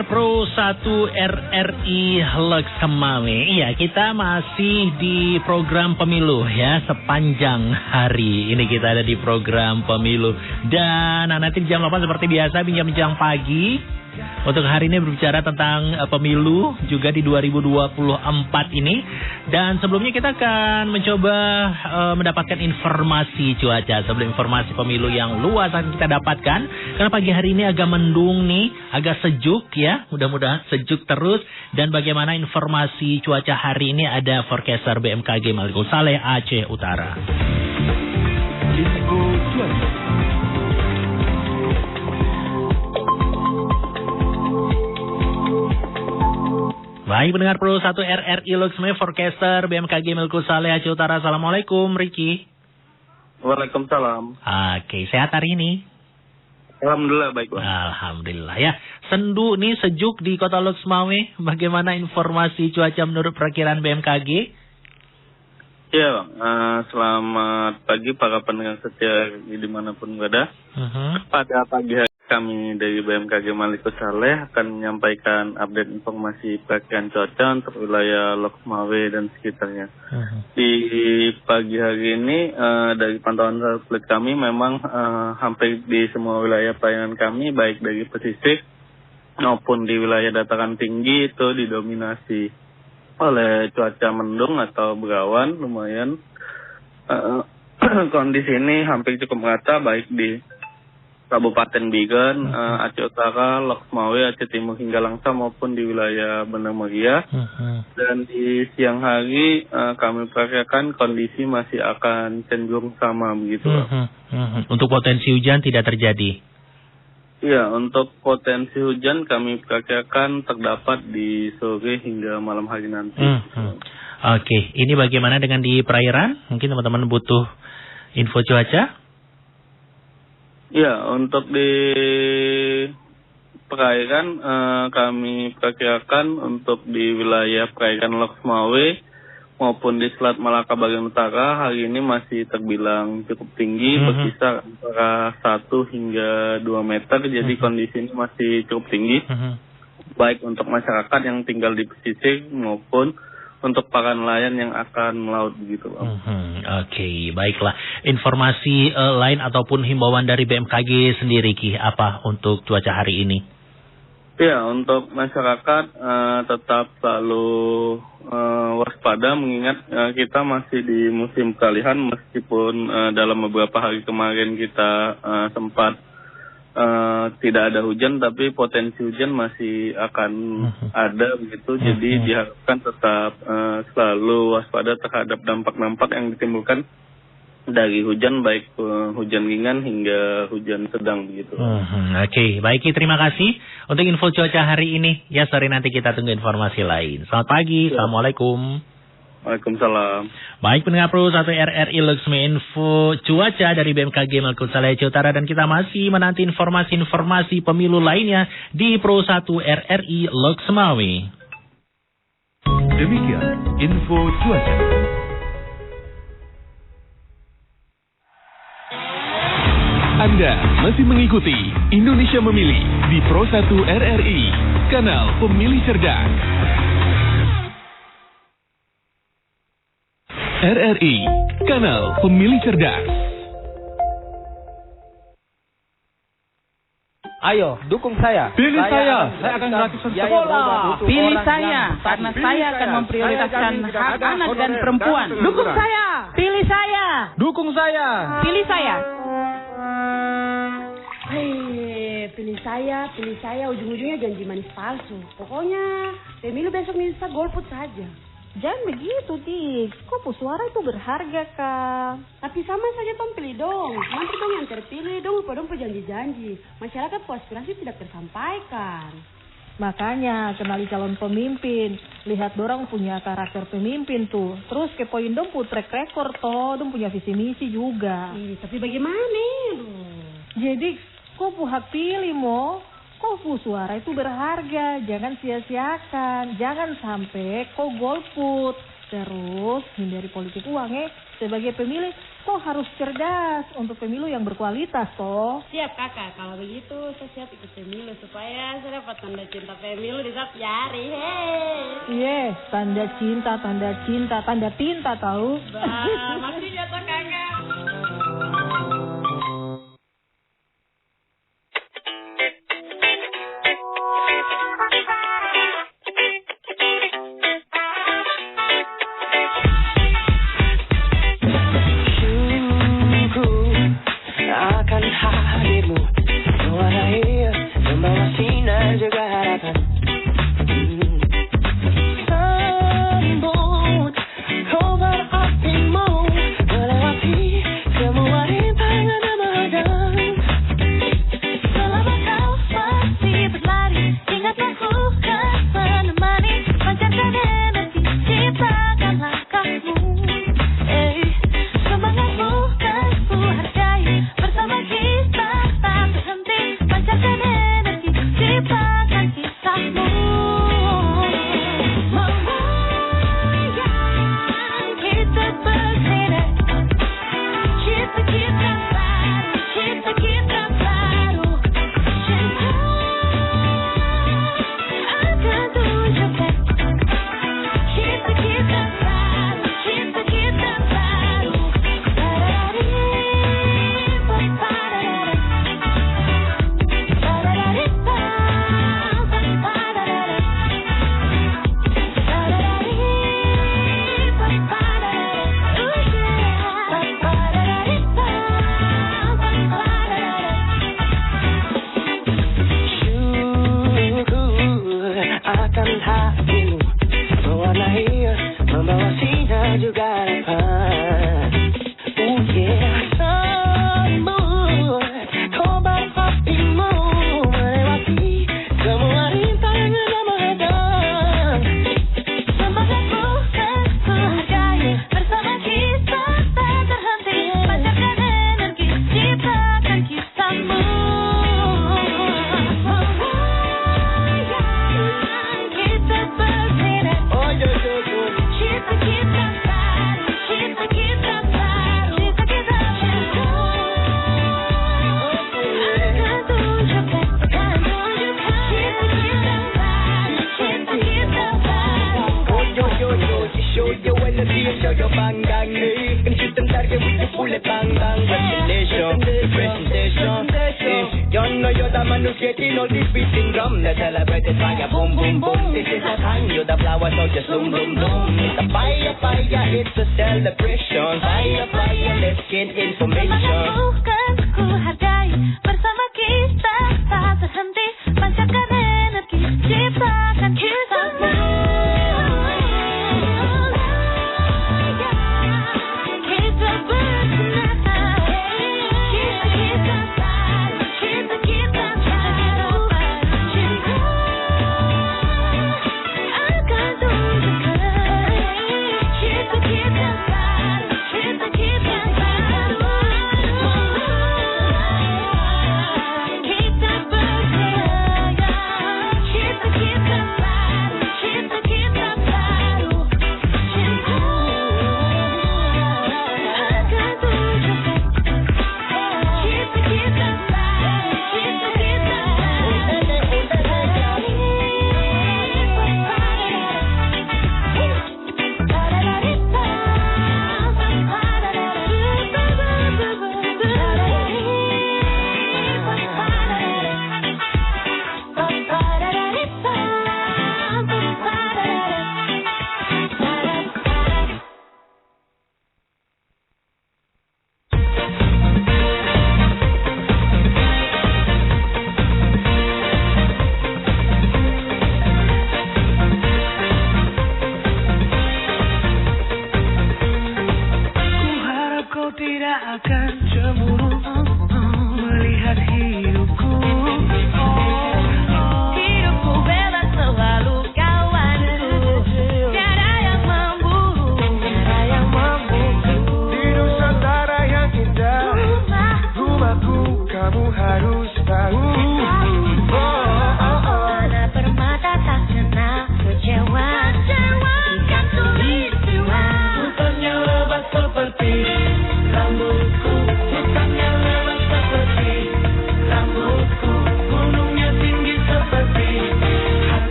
pendengar Pro 1 RRI Lux Mame. Iya, kita masih di program pemilu ya, sepanjang hari ini kita ada di program pemilu. Dan nanti jam 8 seperti biasa, bincang-bincang pagi. Untuk hari ini berbicara tentang pemilu juga di 2024 ini. Dan sebelumnya kita akan mencoba mendapatkan informasi cuaca sebelum informasi pemilu yang luas akan kita dapatkan. Karena pagi hari ini agak mendung nih, agak sejuk ya, mudah-mudahan sejuk terus. Dan bagaimana informasi cuaca hari ini ada forecaster BMKG Malikul Saleh Aceh Utara. Info cuaca. Baik, pendengar Pro 1 RRI Lux Mame, forecaster BMKG Malikul Saleh Aceh Utara. Assalamualaikum, Ricky. Waalaikumsalam. Oke, sehat hari ini? Alhamdulillah, baik, Bang. Alhamdulillah ya. Sendu nih, sejuk di kota Lux Mame. Bagaimana informasi cuaca menurut perkiraan BMKG? Ya, Bang. Selamat pagi para pendengar setia dimanapun berada. Pada pagi hari kami dari BMKG Malikul Saleh akan menyampaikan update informasi perkiraan cuaca untuk wilayah Lux Mame dan sekitarnya. Di pagi hari ini dari pantauan satelit kami memang hampir di semua wilayah pelayanan kami, baik dari pesisir maupun di wilayah dataran tinggi, itu didominasi oleh cuaca mendung atau berawan lumayan. Kondisi ini hampir cukup merata baik di Kabupaten Bigan, Aceh Utara, Lux Mame, Aceh Timur hingga Langsa maupun di wilayah Banda Muria. Dan di siang hari kami perkirakan kondisi masih akan cenderung sama begitu. Untuk potensi hujan tidak terjadi? Iya, untuk potensi hujan kami perkirakan terdapat di sore hingga malam hari nanti. Oke, ini bagaimana dengan di perairan? Mungkin teman-teman butuh info cuaca? Ya, untuk di perairan kami perkirakan untuk di wilayah perairan Lux Mame maupun di Selat Malaka bagian utara hari ini masih terbilang cukup tinggi, berkisar antara 1 hingga 2 meter, jadi kondisi ini masih cukup tinggi, baik untuk masyarakat yang tinggal di pesisir maupun untuk para nelayan yang akan melaut gitu, Bang. Oke, baiklah. Informasi lain ataupun himbauan dari BMKG sendiri, Ki, apa untuk cuaca hari ini? Ya, untuk masyarakat tetap selalu waspada mengingat kita masih di musim peralihan, meskipun dalam beberapa hari kemarin kita sempat tidak ada hujan, tapi potensi hujan masih akan ada begitu. Jadi diharapkan tetap selalu waspada terhadap dampak-dampak yang ditimbulkan dari hujan, baik hujan ringan hingga hujan sedang begitu. Oke, baik, terima kasih untuk info cuaca hari ini. Ya, sore nanti kita tunggu informasi lain. Selamat pagi, Assalamualaikum. Waalaikumsalam. Baik, pendengar Pro 1 RRI Lux Mame, info cuaca dari BMKG Malikul Saleh Aceh Utara, dan kita masih menanti informasi-informasi pemilu lainnya di Pro 1 RRI Lux Mame. Demikian info cuaca. Anda masih mengikuti Indonesia Memilih di Pro 1 RRI, kanal Pemilih Cerdas. RRI, kanal Pemilih Cerdas. Ayo, dukung saya. Pilih saya akan gratis sekolah. Pilih saya, karena saya akan memprioritaskan hak anak dan perempuan. Dukung saya. Pilih saya. Dukung saya. Pilih saya. Pilih saya, ujung-ujungnya janji manis palsu. Pokoknya pemilu besok bisa golput saja. Jangan begitu, Dik. Kok suara itu berharga, Kak? Tapi sama saja Tom pilih dong. Nanti dong yang terpilih dong, dong janji-janji. Masyarakat aspirasi tidak tersampaikan. Makanya kenali calon pemimpin. Lihat dorang punya karakter pemimpin tuh. Terus kepoin dong track record toh. Dong punya visi misi juga. Tapi bagaimana? Jadi kok hak pilih mo? Kok suara itu berharga, jangan sia-siakan, jangan sampai kok golput. Terus hindari politik uang sebagai pemilih toh harus cerdas untuk pemilu yang berkualitas toh. Siap kakak, kalau begitu saya siap ikut pemilu supaya saya dapat tanda cinta pemilu di setiap hari. Iya, tanda cinta, tanda tinta tahu. Bah, makasih ya toh kakak. Mana permata tak kena kecewa. Ikan tulis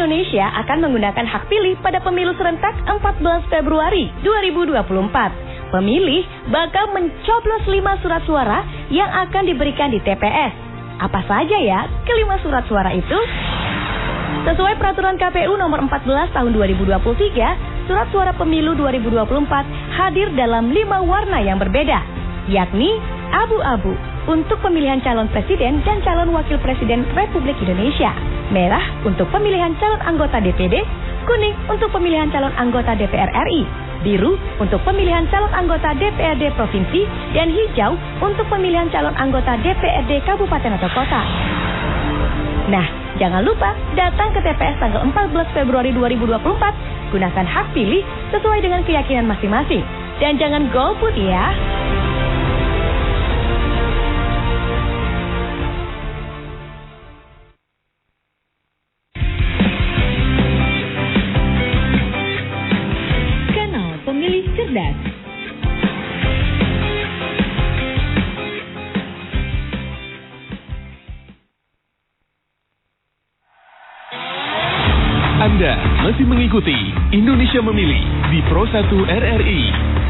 Indonesia akan menggunakan hak pilih pada pemilu serentak 14 Februari 2024. Pemilih bakal mencoblos 5 surat suara yang akan diberikan di TPS. Apa saja ya kelima surat suara itu? Sesuai peraturan KPU nomor 14 tahun 2023, surat suara pemilu 2024 hadir dalam 5 warna yang berbeda, yakni abu-abu untuk pemilihan calon presiden dan calon wakil presiden Republik Indonesia, merah untuk pemilihan calon anggota DPD, kuning untuk pemilihan calon anggota DPR RI, biru untuk pemilihan calon anggota DPRD Provinsi, dan hijau untuk pemilihan calon anggota DPRD Kabupaten atau Kota. Nah, jangan lupa datang ke TPS tanggal 14 Februari 2024, gunakan hak pilih sesuai dengan keyakinan masing-masing. Dan jangan golput ya. Pemilih cerdas. Anda masih mengikuti Indonesia Memilih di Pro 1 RRI,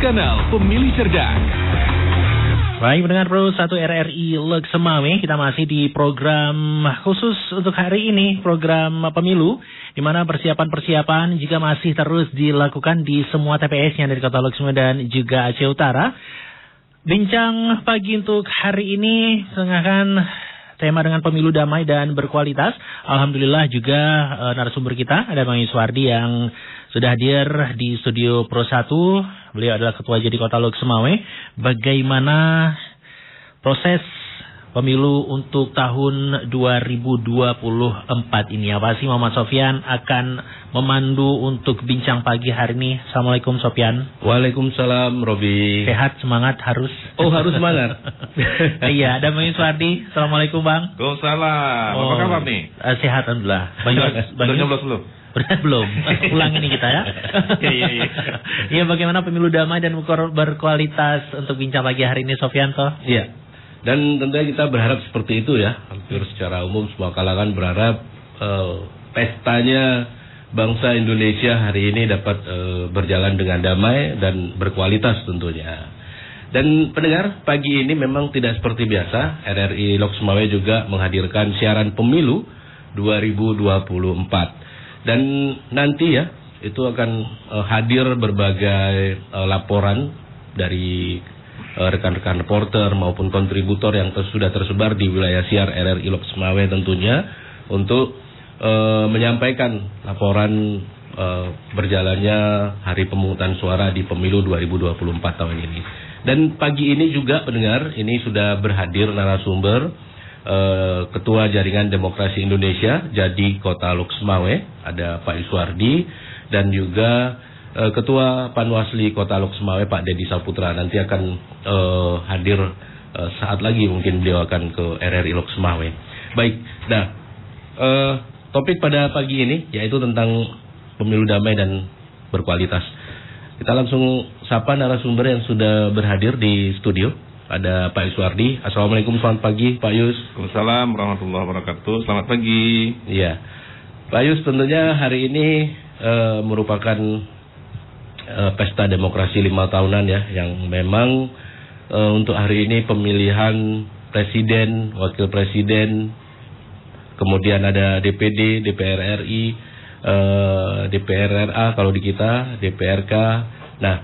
kanal Pemilih Cerdas. Baik, pendengar Pro 1 RRI Lek Semawe, kita masih di program khusus untuk hari ini, program pemilu, di mana persiapan-persiapan juga masih terus dilakukan di semua TPS yang dari Kota Lek Semawe dan juga Aceh Utara. Bincang pagi untuk hari ini tengahkan tema dengan pemilu damai dan berkualitas. Alhamdulillah juga narasumber kita ada Bang Yuswardi yang sudah hadir di studio Pro 1. Beliau adalah Ketua Jadi Kota Lek Semawe. Bagaimana proses pemilu untuk tahun 2024 ini? Apa sih Muhammad Sofyan akan memandu untuk bincang pagi hari ini? Assalamualaikum Sofyan. Waalaikumsalam Robi. Sehat, semangat harus. Oh, harus semangat. Iya, ada Bang Yuswardi. Assalamualaikum Bang. Waalaikumsalam. Apa kabar nih? Sehat alhamdulillah. Bang Yus belum? Belum. Ulang ini kita ya. Iya. Iya, bagaimana pemilu damai dan berkualitas untuk bincang pagi hari ini Sofyanto? Iya. Dan tentunya kita berharap seperti itu ya. Hampir secara umum semua kalangan berharap pestanya bangsa Indonesia hari ini dapat berjalan dengan damai dan berkualitas tentunya. Dan pendengar, pagi ini memang tidak seperti biasa. RRI Lek Semawe juga menghadirkan siaran pemilu 2024. Dan nanti ya, itu akan hadir berbagai laporan dari rekan-rekan reporter maupun kontributor yang sudah tersebar di wilayah siar RRI Lek Semawe tentunya untuk menyampaikan laporan berjalannya hari pemungutan suara di pemilu 2024 tahun ini. Dan pagi ini juga pendengar, ini sudah berhadir narasumber Ketua Jaringan Demokrasi Indonesia Jadi Kota Lek Semawe, ada Pak Yuswardi, dan juga Ketua Panwasli Kota Lek Semawe Pak Dedi Saputra. Nanti akan hadir saat lagi, mungkin beliau akan ke RRI Lek Semawe. Baik, nah topik pada pagi ini yaitu tentang pemilu damai dan berkualitas. Kita langsung sapa narasumber yang sudah berhadir di studio. Ada Pak Yuswardi. Assalamualaikum, selamat pagi Pak Yus. Waalaikumsalam warahmatullahi wabarakatuh. Selamat pagi. Iya, Pak Yus, tentunya hari ini merupakan pesta demokrasi 5 tahunan ya, yang memang untuk hari ini pemilihan presiden, wakil presiden, kemudian ada DPD, DPR RI, DPR RA kalau di kita, DPRK. Nah,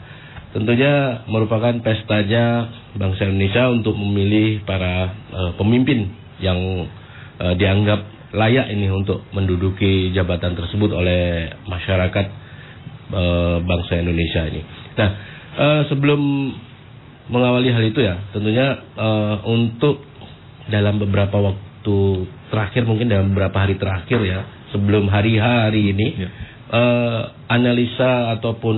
tentunya merupakan pestanya bangsa Indonesia untuk memilih para pemimpin yang dianggap layak ini untuk menduduki jabatan tersebut oleh masyarakat bangsa Indonesia ini. Nah, sebelum mengawali hal itu ya, tentunya untuk dalam beberapa waktu terakhir, mungkin dalam beberapa hari terakhir ya, sebelum hari ini, analisa ataupun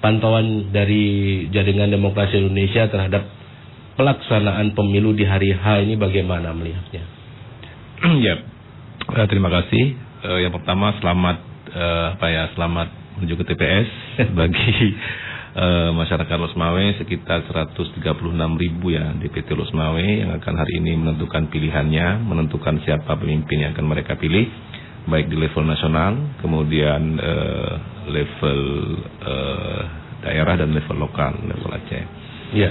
pantauan dari Jaringan Demokrasi Indonesia terhadap pelaksanaan pemilu di hari H ini bagaimana melihatnya? Ya, terima kasih. Yang pertama selamat menuju ke TPS bagi masyarakat Lek Semawe, sekitar 136.000 ya DPT Lek Semawe yang akan hari ini menentukan pilihannya, menentukan siapa pemimpin yang akan mereka pilih. baik di level nasional, kemudian level daerah dan level lokal, level Aceh. Ya.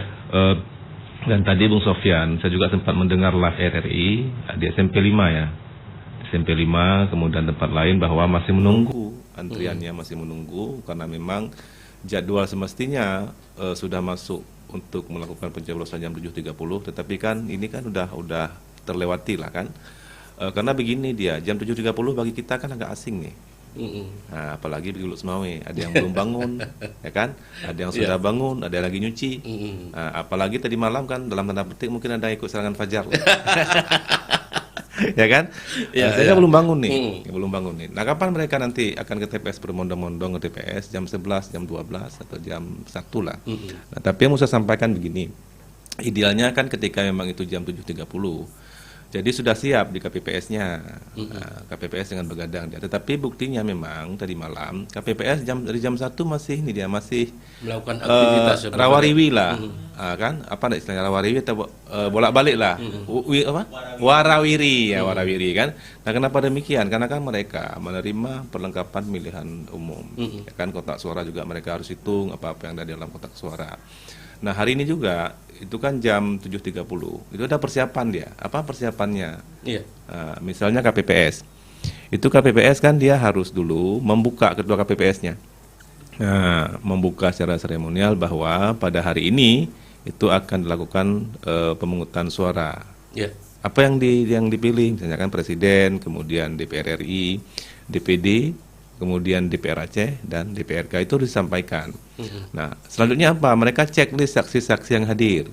Dan tadi Bung Sofyan, saya juga sempat mendengar live RRI di SMP 5 ya. SMP 5, kemudian tempat lain bahwa masih menunggu, antriannya masih menunggu karena memang jadwal semestinya sudah masuk untuk melakukan pencoblosan jam 7.30, tetapi kan ini kan udah terlewati lah kan. Karena begini dia, jam 7.30 bagi kita kan agak asing nih. Nah, apalagi di Hulu Semawe, ada yang belum bangun, ya kan? Ada yang sudah bangun, ada yang lagi nyuci. Nah, apalagi tadi malam kan dalam tanda petik mungkin ada yang ikut serangan fajar. Ya kan? Saya belum bangun nih, belum bangun nih. Nah, kapan mereka nanti akan ke TPS bermondong-mondong ke TPS jam 11, jam 12 atau jam 1 lah. Nah, tapi yang mau saya sampaikan begini. Idealnya kan ketika memang itu jam 7.30. Jadi sudah siap di KPPS-nya, KPPS dengan begadang dia. Tetapi buktinya memang tadi malam KPPS dari jam 1 masih ini dia masih melakukan aktivitas rawariwi lah, kan? Apa istilahnya rawariwi atau bolak-balik lah, warawiri ya, warawiri kan? Nah, kenapa demikian? Karena kan mereka menerima perlengkapan pemilihan umum, ya kan? Kotak suara juga mereka harus hitung apa-apa yang ada di dalam kotak suara. Nah, hari ini juga itu kan jam 7.30 itu ada persiapan dia. Apa persiapannya? Iya. Misalnya KPPS itu KPPS kan dia harus dulu membuka ketua KPPS-nya, membuka secara seremonial bahwa pada hari ini itu akan dilakukan pemungutan suara. Iya. Apa yang dipilih, misalnya kan presiden, kemudian DPR RI, DPD, kemudian DPR Aceh dan DPRK itu disampaikan. Nah, selanjutnya apa? Mereka checklist saksi-saksi yang hadir.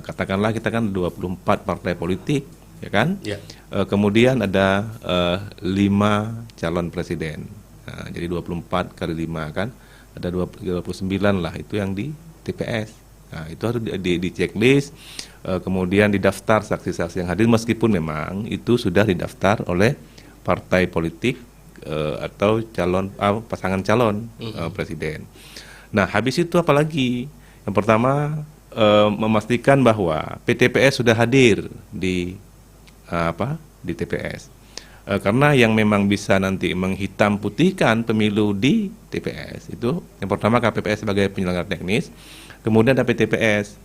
Katakanlah kita kan 24 partai politik, ya kan? Yeah. Kemudian ada 5 calon presiden. Jadi 24 kali 5 kan? Ada 29 lah itu yang di TPS. Nah, itu harus di checklist, kemudian didaftar saksi-saksi yang hadir meskipun memang itu sudah didaftar oleh partai politik atau pasangan calon presiden. Nah, habis itu apalagi? Yang pertama memastikan bahwa PTPS sudah hadir di TPS. Karena yang memang bisa nanti menghitam putihkan pemilu di TPS itu yang pertama KPPS sebagai penyelenggara teknis, kemudian ada PTPS.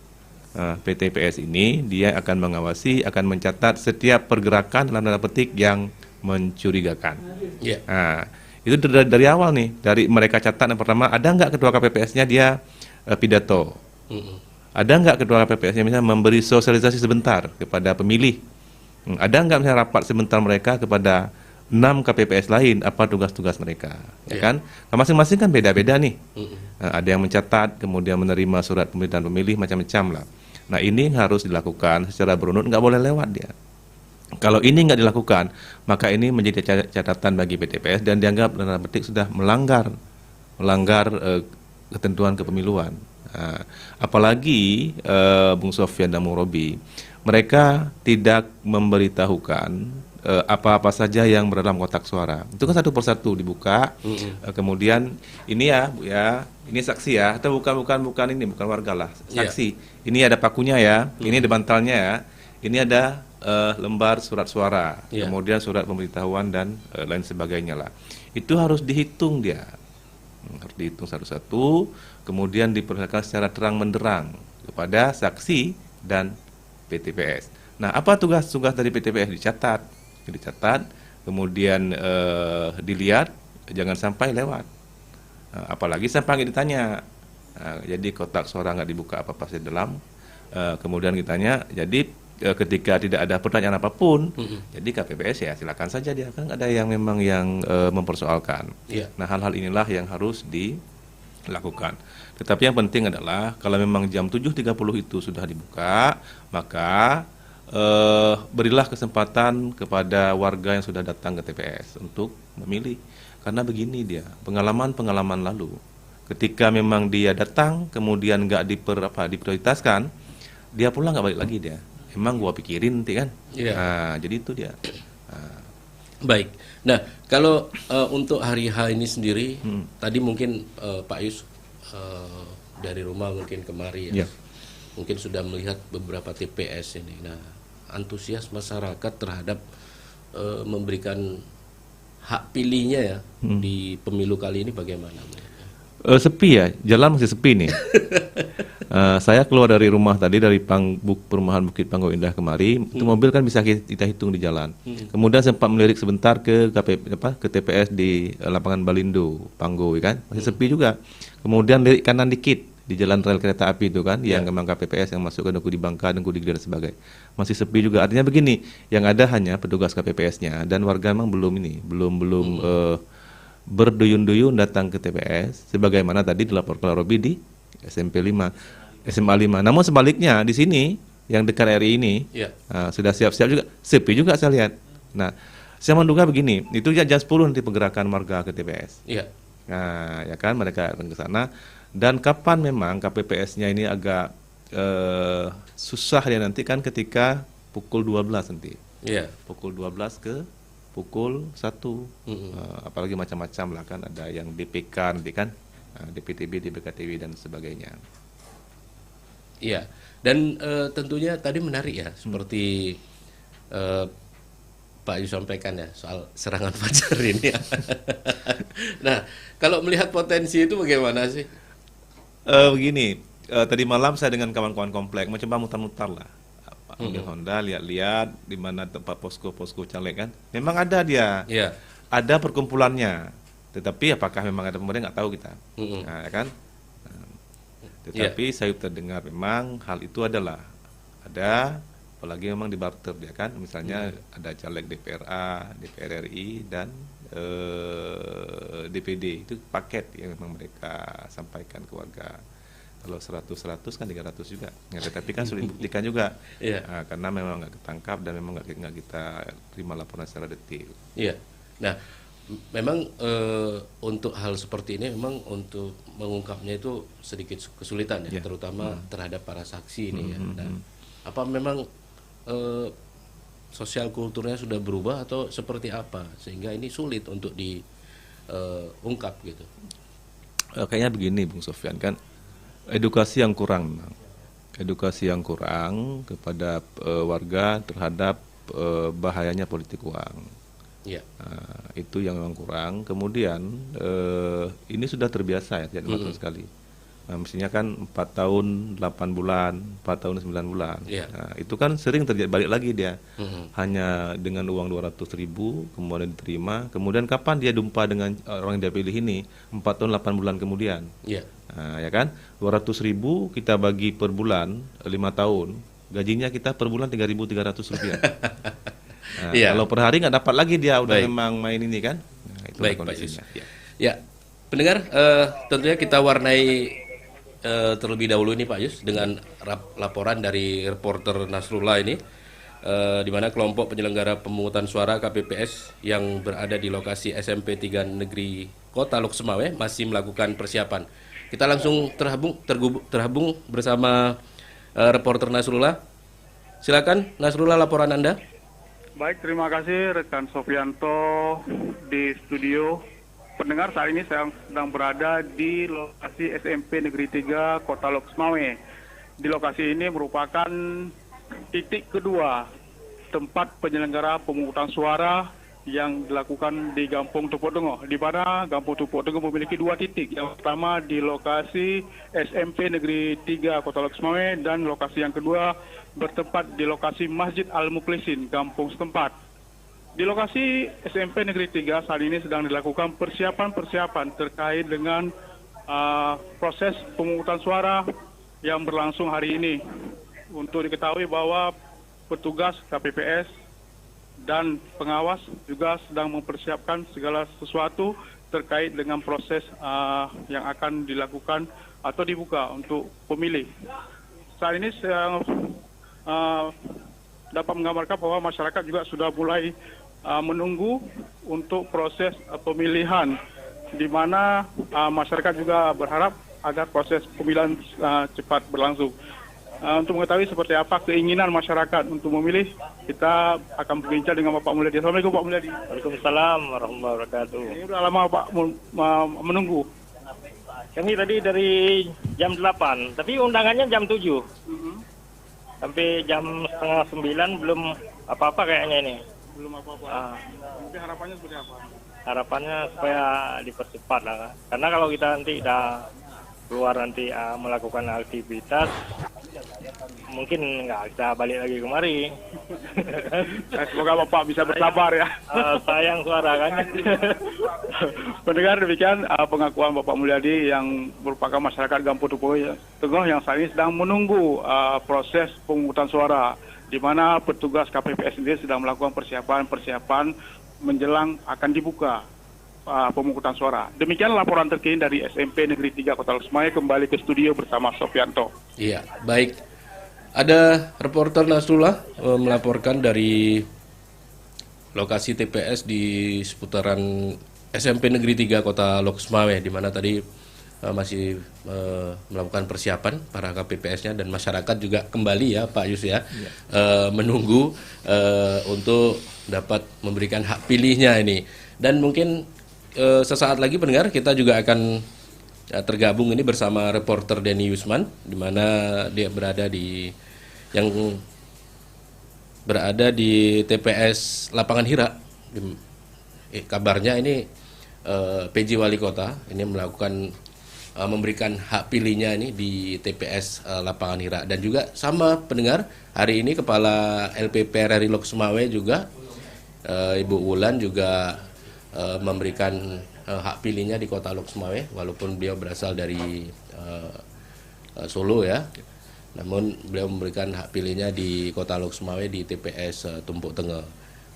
PTPS ini dia akan mengawasi, akan mencatat setiap pergerakan dalam tanda petik yang mencurigakan. Yeah. Nah, itu dari awal nih, dari mereka catat yang pertama, ada nggak ketua KPPS-nya dia pidato? Ada nggak ketua KPPS-nya misalnya memberi sosialisasi sebentar kepada pemilih? Ada nggak misalnya rapat sebentar mereka kepada 6 KPPS lain, apa tugas-tugas mereka? Ya kan? Nah, masing-masing kan beda-beda nih. Nah, ada yang mencatat, kemudian menerima surat pemerintahan pemilih, macam-macam lah. Nah, ini harus dilakukan secara berunut, nggak boleh lewat dia. Kalau ini nggak dilakukan, maka ini menjadi catatan bagi PTPS dan dianggap dalam petik sudah melanggar ketentuan kepemiluan. Apalagi Bung Sofyan dan Bung Robi, mereka tidak memberitahukan apa-apa saja yang berada dalam kotak suara. Itu kan satu persatu dibuka. Kemudian ini ya, Bu ya, ini saksi ya, atau bukan ini, bukan warga lah, saksi. Ini ada pakunya ya, ini ada bantalnya ya, ini ada lembar surat suara, kemudian surat pemberitahuan dan lain sebagainya lah. Itu harus dihitung dia, harus dihitung satu-satu, kemudian diperlihatkan secara terang menderang kepada saksi dan PTPS. Nah, apa tugas-tugas dari PTPS? Dicatat, kemudian dilihat, jangan sampai lewat. Apalagi sampai nggak ditanya. Jadi kotak suara nggak dibuka apa-apa di dalam. Kemudian ditanya, jadi ketika tidak ada pertanyaan apapun, jadi KPPS ya silakan saja, dia kan ada yang memang yang mempersoalkan. Nah, hal-hal inilah yang harus dilakukan. Tetapi yang penting adalah kalau memang jam 7.30 itu sudah dibuka, maka berilah kesempatan kepada warga yang sudah datang ke TPS untuk memilih. Karena begini dia, pengalaman lalu, ketika memang dia datang kemudian nggak diprioritaskan, dia pulang nggak balik lagi dia. Emang gua pikirin nanti kan. Nah, jadi itu dia. Baik. Nah, kalau untuk hari H ini sendiri, tadi mungkin Pak Yus dari rumah mungkin kemari ya, mungkin sudah melihat beberapa TPS ini. Nah, antusias masyarakat terhadap memberikan hak pilihnya ya di pemilu kali ini bagaimana? Sepi ya, jalan masih sepi nih. Saya keluar dari rumah tadi dari perumahan Bukit Panggo Indah kemari, itu mobil kan bisa kita hitung di jalan. Kemudian sempat melirik sebentar ke ke TPS di lapangan Balindo, Panggo, kan masih sepi juga. Kemudian lirik kanan dikit di jalan rel kereta api itu kan, yang memang KPPS yang masuk ke Dengku di Bangka, Dengku di Gede dan sebagainya. Masih sepi juga. Artinya begini, yang ada hanya petugas KPPS-nya dan warga memang belum berduyun-duyun datang ke TPS sebagaimana tadi dilaporkan Robi di SMA 5. Namun sebaliknya di sini yang dekat RI ini sudah siap-siap juga, sepi juga saya lihat. Nah, saya menduga begini, itu jam 10 nanti pergerakan warga ke TPS. Nah, ya kan mereka akan ke sana. Dan kapan memang KPPS-nya ini agak susah dia nanti kan ketika pukul 12 nanti. Pukul 12 ke pukul 1. Apalagi macam-macam lah kan, ada yang DPK nanti kan, DPTB, DPKTB dan sebagainya. Iya. Dan tentunya tadi menarik ya, seperti Pak Yu sampaikan ya soal serangan fajar ini. Nah, kalau melihat potensi itu bagaimana sih? Begini, tadi malam saya dengan kawan-kawan komplek mencoba mutar-mutar lah, ambil Honda, lihat-lihat di mana tempat posko-posko caleg kan. Memang ada dia, ada perkumpulannya. Tetapi apakah memang ada pemerintah nggak tahu kita, nah, kan. Tetapi saya terdengar memang hal itu ada, apalagi memang di barter dia kan. Misalnya ada caleg DPRA, DPR RI dan DPD, itu paket yang memang mereka sampaikan ke warga. Kalau 100 kan 300 juga. Ya, tetapi kan sulit buktikan juga. Karena memang nggak ketangkap dan memang nggak kita terima laporan secara detail. Nah, memang untuk hal seperti ini memang untuk mengungkapnya itu sedikit kesulitan ya, terutama terhadap para saksi ini ya. Nah, apa memang sosial kulturnya sudah berubah atau seperti apa sehingga ini sulit untuk diungkap gitu? Kayaknya begini Bung Sofyan, kan edukasi yang kurang kepada warga terhadap bahayanya politik uang. Itu yang memang kurang. Kemudian ini sudah terbiasa ya, tidak betul sekali. Nah, mestinya kan 4 tahun 8 bulan, 4 tahun 9 bulan. Nah, itu kan sering terjadi, balik lagi dia. Hanya dengan uang 200.000 kemudian diterima. Kemudian kapan dia jumpa dengan orang yang dia pilih ini? 4 tahun 8 bulan kemudian. Nah, ya kan? 200.000 kita bagi per bulan 5 tahun, gajinya kita per bulan 3.300 rupiah. Nah, kalau per hari nggak dapat lagi dia, udah memang main ini kan. Nah, itu kondisinya. Pendengar, tentunya kita warnai terlebih dahulu ini Pak Yus dengan laporan dari reporter Nasrullah ini, di mana kelompok penyelenggara pemungutan suara KPPS yang berada di lokasi SMP 3 Negeri Kota Lok Semawe masih melakukan persiapan. Kita langsung terhubung bersama reporter Nasrullah. Silakan Nasrullah, laporan Anda. Baik, terima kasih rekan Sofianto di studio. Pendengar, saat ini saya sedang berada di lokasi SMP Negeri 3 Kota Lok Semawe. Di lokasi ini merupakan titik kedua tempat penyelenggara pemungutan suara yang dilakukan di Gampung Tupuk Dengo, di mana Gampung Tupuk Dengo memiliki 2 titik. Yang pertama di lokasi SMP Negeri 3 Kota Lok Semawe, dan lokasi yang kedua bertempat di lokasi Masjid Al-Muklisin, Gampung setempat. Di lokasi SMP Negeri 3 saat ini sedang dilakukan persiapan terkait dengan proses pemungutan suara yang berlangsung hari ini. Untuk diketahui bahwa petugas KPPS dan pengawas juga sedang mempersiapkan segala sesuatu terkait dengan proses yang akan dilakukan atau dibuka untuk pemilih. Saat ini saya dapat menggambarkan bahwa masyarakat juga sudah mulai menunggu untuk proses pemilihan, di mana masyarakat juga berharap agar proses pemilihan cepat berlangsung. Untuk mengetahui seperti apa keinginan masyarakat untuk memilih, kita akan berbincang dengan Bapak Mulyadi. Assalamualaikum Pak Mulyadi. Waalaikumsalam warahmatullahi wabarakatuh. Ini sudah lama Pak menunggu? Kami tadi dari jam 8, tapi undangannya jam 7. Sampai jam setengah 9 belum apa-apa kayaknya ini. Belum apa-apa. Tapi harapannya seperti apa? harapannya supaya dipercepat lah. Karena kalau kita nanti udah keluar nanti melakukan aktivitas, mungkin nggak bisa balik lagi kemari. Semoga Bapak bisa bersabar ya. Sayang suara kan. Pendengar, demikian pengakuan Bapak Mulyadi yang merupakan masyarakat Gampung Tengah yang saat ini sedang menunggu proses pemungutan suara, di mana petugas KPPS sendiri sedang melakukan persiapan menjelang akan dibuka pemungutan suara. Demikian laporan terkini dari SMP Negeri 3 Kota Loksmawe. Kembali ke studio bersama Sofianto. Iya, baik. Ada reporter Nasrullah melaporkan dari lokasi TPS di seputaran SMP Negeri 3 Kota Loksmawe, di mana tadi masih melakukan persiapan para KPPS-nya dan masyarakat juga kembali ya Pak Yus ya, menunggu untuk dapat memberikan hak pilihnya ini. Dan mungkin sesaat lagi pendengar kita juga akan tergabung ini bersama reporter Denny Yusman, di mana dia berada di TPS Lapangan Hira. Kabarnya ini PJ Wali Kota ini melakukan memberikan hak pilihnya ini di TPS Lapangan Hira. Dan juga sama pendengar, hari ini Kepala LPP RRI Loksmawe juga Ibu Wulan juga memberikan hak pilihnya di Kota Loksmawe, walaupun beliau berasal dari Solo ya. Namun beliau memberikan hak pilihnya di Kota Loksmawe di TPS Tumpuk Tengah.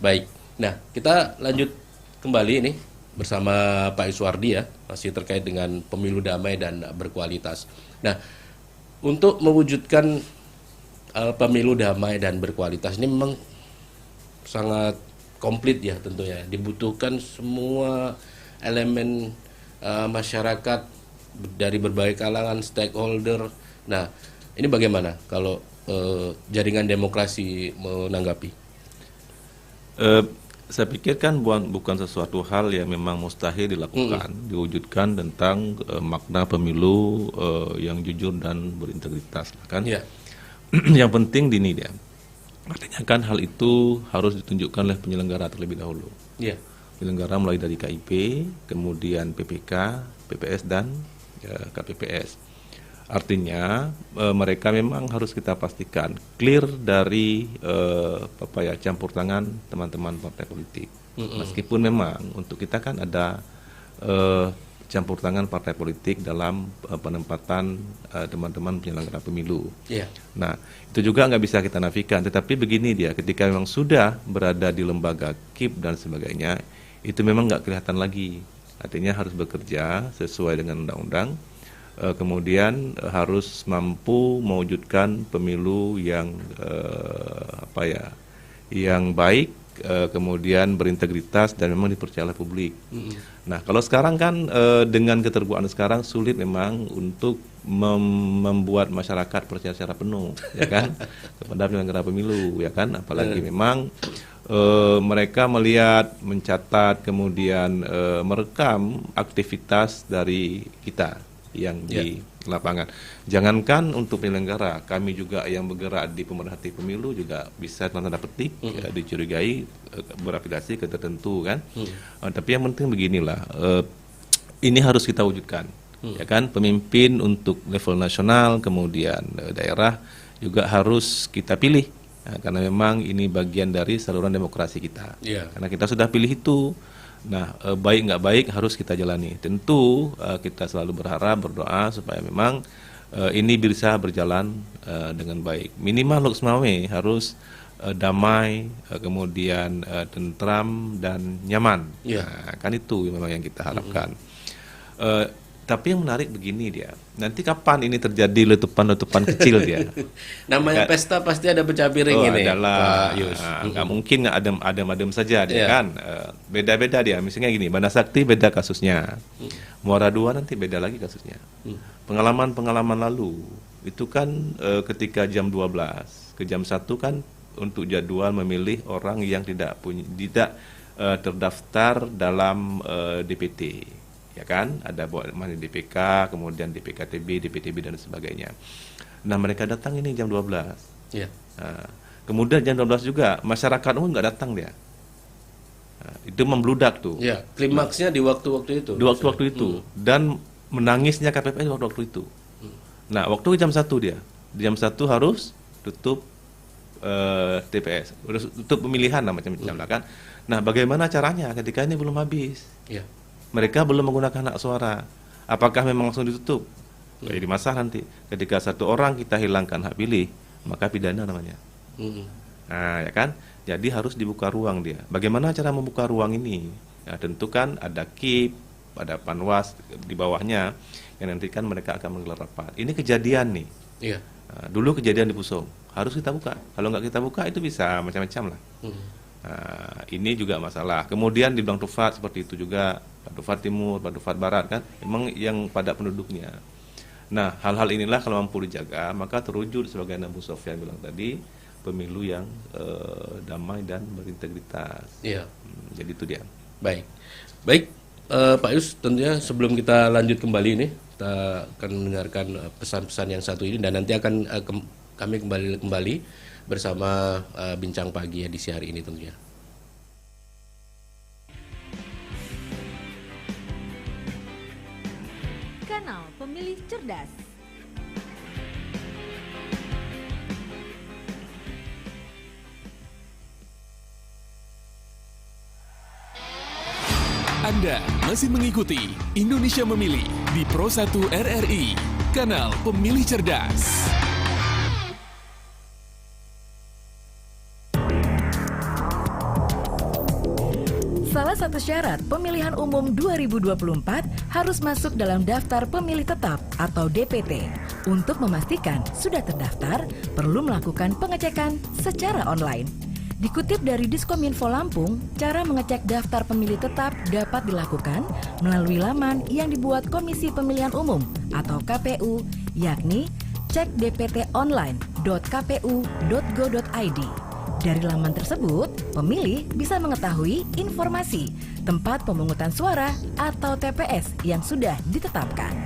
Baik. Nah, kita lanjut kembali ini bersama Pak Iswardi ya, masih terkait dengan pemilu damai dan berkualitas. Nah, untuk mewujudkan pemilu damai dan berkualitas ini memang sangat komplit ya tentunya. Dibutuhkan semua elemen masyarakat dari berbagai kalangan, stakeholder. Nah, ini bagaimana kalau jaringan demokrasi menanggapi? Saya pikir kan bukan sesuatu hal yang memang mustahil dilakukan, diwujudkan tentang makna pemilu yang jujur dan berintegritas, kan? Yeah. Yang penting dini dia. Artinya kan hal itu harus ditunjukkan oleh penyelenggara terlebih dahulu. Yeah. Penyelenggara mulai dari KIP, kemudian PPK, PPS dan KPPS. Artinya mereka memang harus kita pastikan clear dari campur tangan teman-teman partai politik. Meskipun memang untuk kita kan ada campur tangan partai politik dalam penempatan teman-teman penyelenggara pemilu. Yeah. Nah, itu juga nggak bisa kita nafikan. Tetapi begini dia, ketika memang sudah berada di lembaga KIP dan sebagainya, itu memang nggak kelihatan lagi. Artinya harus bekerja sesuai dengan undang-undang. Kemudian harus mampu mewujudkan pemilu yang yang baik, kemudian berintegritas dan memang dipercaya oleh publik. Nah, kalau sekarang kan dengan keterbukaan sekarang sulit memang untuk membuat masyarakat percaya secara penuh, ya kan, kepada penyelenggara pemilu, ya kan, apalagi memang mereka melihat, mencatat, kemudian merekam aktivitas dari kita yang di lapangan. Jangankan untuk penyelenggara, kami juga yang bergerak di pemerhati pemilu juga bisa tanda petik dicurigai berafiliasi ke tertentu kan. Tapi yang penting beginilah, ini harus kita wujudkan, ya kan, pemimpin untuk level nasional, kemudian daerah juga harus kita pilih. Nah, karena memang ini bagian dari saluran demokrasi kita. Karena kita sudah pilih itu. Nah, baik nggak baik harus kita jalani. Tentu kita selalu berharap, berdoa supaya memang ini bisa berjalan dengan baik. Minimal Loksmawe harus damai, kemudian tentram dan nyaman. Nah, kan itu memang yang kita harapkan. Tapi yang menarik begini dia, nanti kapan ini terjadi letupan-letupan kecil dia? Namanya pesta pasti ada pecah piring ini. Adalah, nggak mungkin nggak adem saja dia kan. Beda-beda dia. Misalnya gini, Banda Sakti beda kasusnya, Muara II nanti beda lagi kasusnya. Pengalaman-pengalaman lalu itu kan ketika jam 12 ke jam 1 kan untuk jadwal memilih orang yang tidak terdaftar dalam DPT. Ya kan, ada mana DPK, kemudian DPKTB, DPTB dan sebagainya. Nah, mereka datang ini jam 12. Yeah. Nah, kemudian jam 12 juga masyarakat umum nggak datang dia. Nah, itu membludak tuh. Ya, klimaksnya di waktu-waktu itu. Di waktu-waktu itu. Dan menangisnya KPPS di waktu-waktu itu. Nah, waktu jam 1 dia. Di jam 1 harus tutup TPS. Harus tutup pemilihan macam-macam lah kan. Nah, bagaimana caranya ketika ini belum habis? Ya. Mereka belum menggunakan hak suara. Apakah memang langsung ditutup? Jadi masalah nanti. Ketika satu orang kita hilangkan hak pilih, maka pidana namanya. Nah, ya kan? Jadi harus dibuka ruang dia. Bagaimana cara membuka ruang ini? Ya, tentu kan ada KIP, ada Panwas di bawahnya yang nanti kan mereka akan menggelar rapat. Ini kejadian nih. Iya. Nah, dulu kejadian di Pusong. Harus kita buka. Kalau nggak kita buka itu bisa macam-macam lah. Nah, ini juga masalah. Kemudian di Blang Tufat seperti itu juga. Pak Tufat Timur, Pak Tufat Barat kan. Memang yang padat penduduknya. Nah, hal-hal inilah kalau mampu dijaga, maka terwujud sebagaimana Bu Sofyan bilang tadi, pemilu yang damai dan berintegritas. Iya. Jadi itu dia. Baik, Pak Yus, tentunya sebelum kita lanjut kembali ini, kita akan mendengarkan pesan-pesan yang satu ini dan nanti akan kami kembali bersama Bincang Pagi edisi hari ini tentunya. Kanal Pemilih Cerdas. Anda masih mengikuti Indonesia Memilih di Pro 1 RRI, kanal Pemilih Cerdas. Salah satu syarat pemilihan umum 2024 harus masuk dalam daftar pemilih tetap atau DPT. Untuk memastikan sudah terdaftar, perlu melakukan pengecekan secara online. Dikutip dari Diskominfo Lampung, cara mengecek daftar pemilih tetap dapat dilakukan melalui laman yang dibuat Komisi Pemilihan Umum atau KPU, yakni cekdptonline.kpu.go.id. Dari laman tersebut, pemilih bisa mengetahui informasi tempat pemungutan suara atau TPS yang sudah ditetapkan.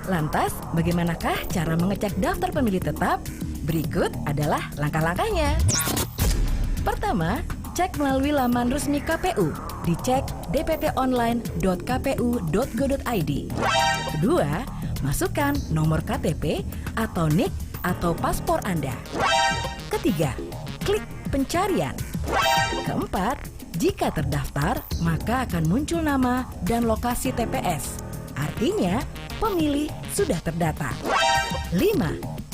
Lantas, bagaimanakah cara mengecek daftar pemilih tetap? Berikut adalah langkah-langkahnya. Pertama, cek melalui laman resmi KPU di cekdptonline.kpu.go.id. Kedua, masukkan nomor KTP atau NIK atau paspor Anda. Ketiga, klik pencarian. Keempat, jika terdaftar, maka akan muncul nama dan lokasi TPS. Artinya, pemilih sudah terdata. 5.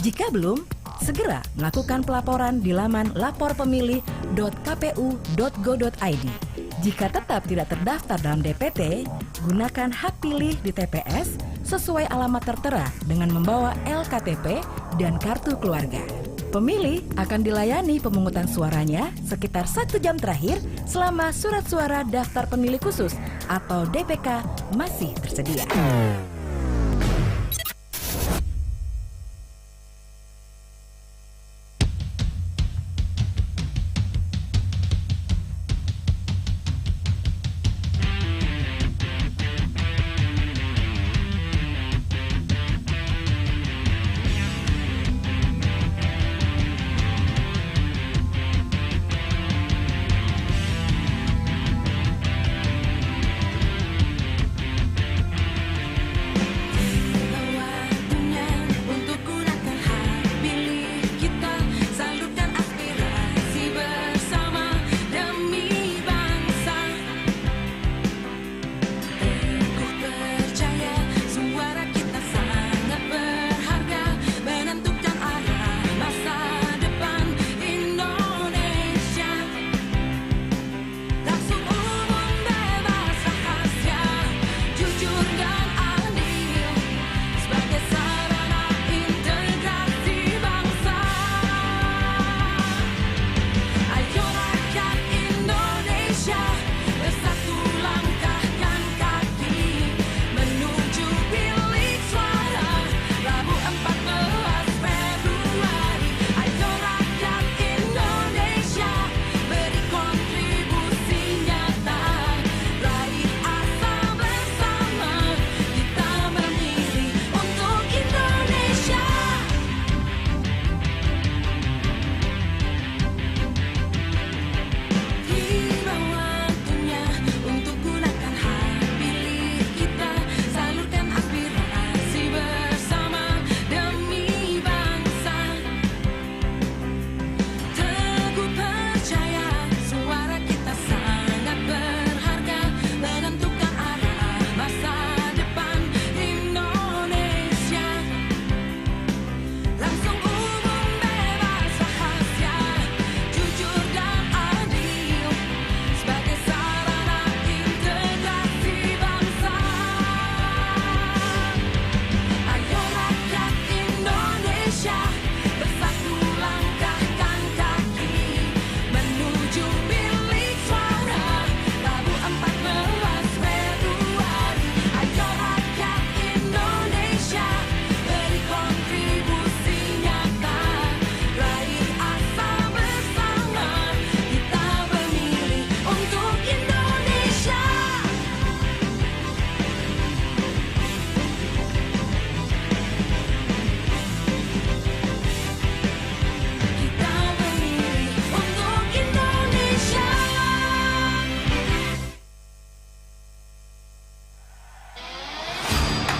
Jika belum, segera melakukan pelaporan di laman laporpemilih.kpu.go.id. Jika tetap tidak terdaftar dalam DPT, gunakan hak pilih di TPS sesuai alamat tertera dengan membawa LKTP dan kartu keluarga. Pemilih akan dilayani pemungutan suaranya sekitar 1 jam terakhir selama surat suara daftar pemilih khusus atau DPK masih tersedia.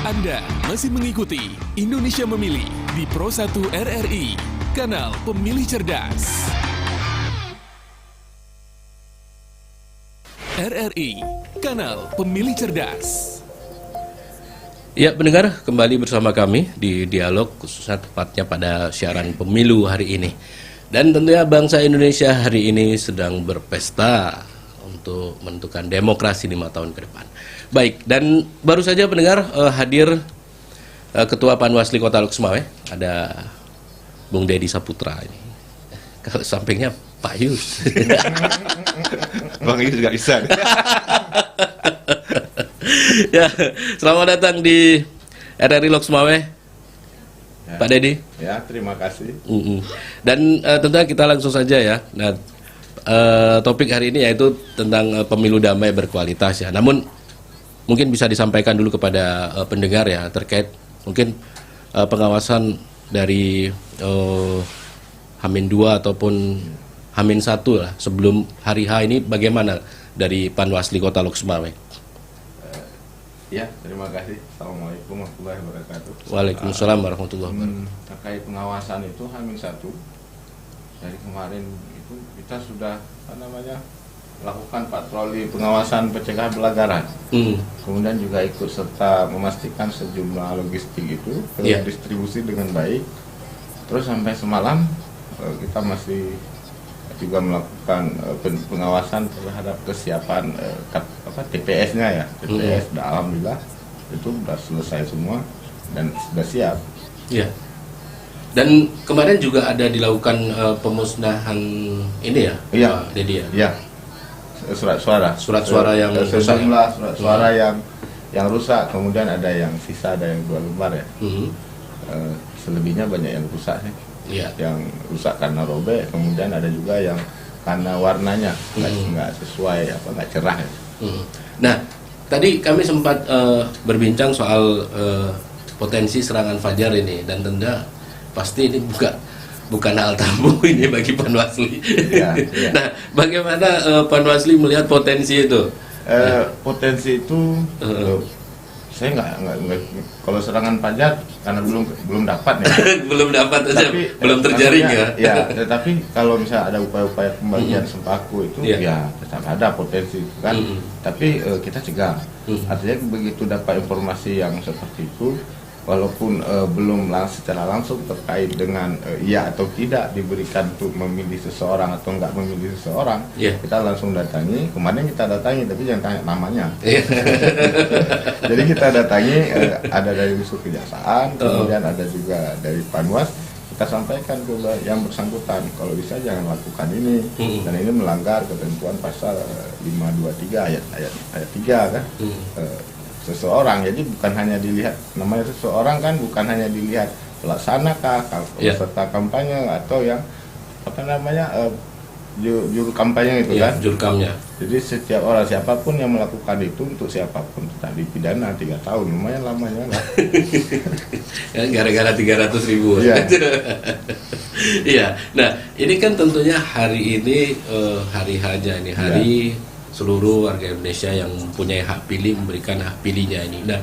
Anda masih mengikuti Indonesia Memilih di Pro 1 RRI, kanal Pemilih Cerdas. RRI, kanal Pemilih Cerdas. Ya, pendengar, kembali bersama kami di dialog, khususnya tepatnya pada siaran pemilu hari ini. Dan tentunya bangsa Indonesia hari ini sedang berpesta untuk menentukan demokrasi 5 tahun ke depan. Baik, dan baru saja pendengar hadir Ketua Panwasli Kota Lok Sumawe, ada Bung Deddy Saputra ini. Kalau sampingnya Pak Yus. Bang Yus juga bisa. Ya, selamat datang di RRI Lok Sumawe, ya, Pak Deddy. Ya, terima kasih. Dan tentunya kita langsung saja ya. Nah, topik hari ini yaitu tentang pemilu damai berkualitas ya. Namun mungkin bisa disampaikan dulu kepada pendengar ya terkait mungkin pengawasan dari H-2 ataupun H-1 lah sebelum hari H ini, bagaimana dari Panwasli Kota Lok Sumawe? Ya, terima kasih. Assalamualaikum warahmatullahi wabarakatuh. Waalaikumsalam warahmatullahi wabarakatuh. Terkait pengawasan itu H-1 dari kemarin itu kita sudah melakukan patroli pengawasan pencegahan pelanggaran. Kemudian juga ikut serta memastikan sejumlah logistik itu terdistribusi dengan baik. Terus sampai semalam kita masih juga melakukan pengawasan terhadap kesiapan TPS-nya ya. TPS alhamdulillah itu sudah selesai semua dan sudah siap. Iya. Dan kemarin juga ada dilakukan pemusnahan ini ya, iya, Pak Deddy ya? Iya. Surat suara yang sejumlah surat suara yang rusak, kemudian ada yang sisa, ada yang 2 lembar ya. Selebihnya banyak yang rusak sih. Yang rusak karena robek, kemudian ada juga yang karena warnanya nggak sesuai, nggak cerah ya. Nah, tadi kami sempat berbincang soal potensi serangan fajar ini, dan tentu pasti ini bukan hal tabu ini bagi Panwasli. Nah, bagaimana Panwasli melihat potensi itu? Potensi itu saya nggak kalau serangan fajar karena belum dapat ya. Belum dapat aja, belum terjaring ya. Ya, tetapi kalau misalnya ada upaya-upaya pembagian sembako itu ya tetap ada potensi itu kan. Tapi kita cegah. Artinya begitu dapat informasi yang seperti itu, walaupun belum secara langsung terkait dengan iya atau tidak diberikan untuk memilih seseorang atau enggak memilih seseorang, kita langsung datangi. Kemarin kita datangi, tapi jangan tanya namanya. Jadi kita datangi, ada dari unsur kejaksaan, kemudian ada juga dari Panwas. Kita sampaikan ke yang bersangkutan, kalau bisa jangan lakukan ini, dan ini melanggar ketentuan pasal 523 ayat 3 kan. Seseorang, jadi bukan hanya dilihat namanya seseorang kan, bukan hanya dilihat pelaksana kah, peserta kampanye atau yang juru kampanye itu kan, jurkamnya. Jadi setiap orang, siapapun yang melakukan itu untuk siapapun tetap dipidana 3 tahun, lumayan lamanya lah. Gara-gara 300.000. Iya. Nah, ini kan tentunya hari ini hari haja ini, hari seluruh warga Indonesia yang mempunyai hak pilih memberikan hak pilihnya ini. Nah,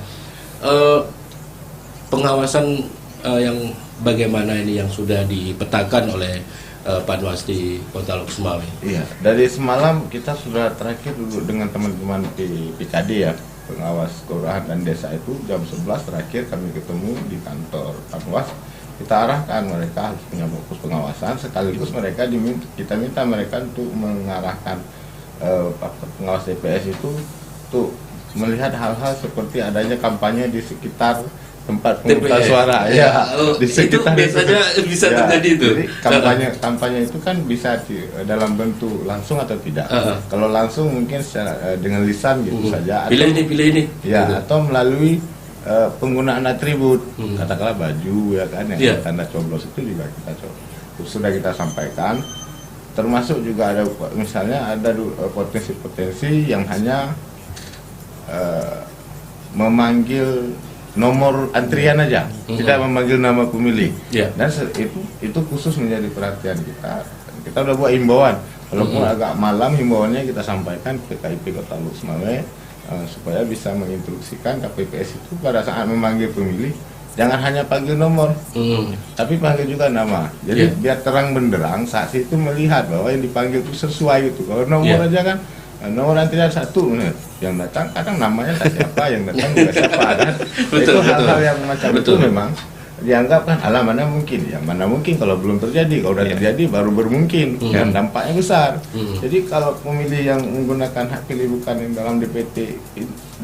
pengawasan yang bagaimana ini yang sudah dipetakan oleh Panwasli Kota Lok Sumawe? Iya, dari semalam kita sudah terakhir duduk dengan teman-teman di PKD ya, pengawas kelurahan dan desa itu jam 11 terakhir kami ketemu di kantor Panwas. Kita arahkan mereka harus punya fokus pengawasan, sekaligus kita minta mereka untuk mengarahkan pengawas TPS itu untuk melihat hal-hal seperti adanya kampanye di sekitar tempat pemungutan suara di sekitar itu biasanya bisa terjadi itu. Jadi kampanye itu kan bisa dalam bentuk langsung atau tidak. Kalau langsung mungkin secara dengan lisan gitu saja, pilih ini ya, atau melalui penggunaan atribut, katakanlah baju ya kan, yang tanda coblos itu juga sudah kita sampaikan. Termasuk juga ada misalnya ada potensi-potensi yang hanya memanggil nomor antrian aja, tidak memanggil nama pemilih. Dan itu khusus menjadi perhatian kita. Kita udah buat himbauan, walaupun agak malam himbauannya kita sampaikan ke KIP Kota Lok Sumawe supaya bisa menginstruksikan KPPS itu pada saat memanggil pemilih jangan hanya panggil nomor, tapi panggil juga nama. Jadi biar terang benderang saksi itu melihat bahwa yang dipanggil itu sesuai gitu. Kalau nomor aja kan nomor nanti ada satu yang datang kadang namanya tak siapa, yang datang juga siapa kan. Itu hal-hal yang macam itu memang dianggap kan mana mungkin, ya mana mungkin kalau belum terjadi, kalau udah terjadi baru bermungkin dan dampaknya besar. Jadi kalau pemilih yang menggunakan hak pilih bukan yang dalam DPT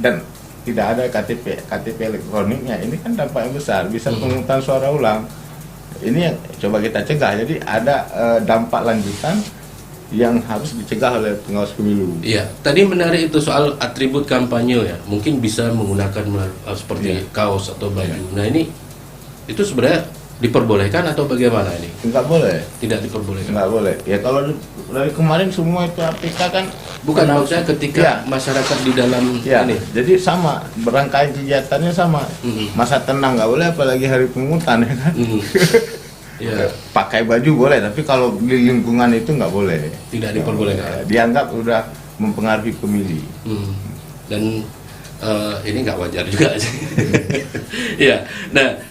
dan tidak ada KTP elektroniknya, ini kan dampaknya besar, bisa pemungutan suara ulang. Ini yang coba kita cegah. Jadi ada dampak lanjutan yang harus dicegah oleh pengawas pemilu. Iya, tadi menarik itu soal atribut kampanye ya, mungkin bisa menggunakan seperti kaos atau baju. Nah ini itu sebenarnya diperbolehkan atau bagaimana ini? Enggak boleh. Tidak diperbolehkan. Enggak boleh. Ya kalau dari kemarin semua itu APK kan bukan maksudnya ketika masyarakat di dalam ini. Jadi sama, berangkaian kegiatannya sama. Masa tenang nggak boleh, apalagi hari pemungutan ya kan. Pakai baju boleh, tapi kalau di lingkungan itu nggak boleh. Tidak diperbolehkan. Dianggap udah mempengaruhi pemilih. Dan ini nggak wajar juga sih. Iya. Nah,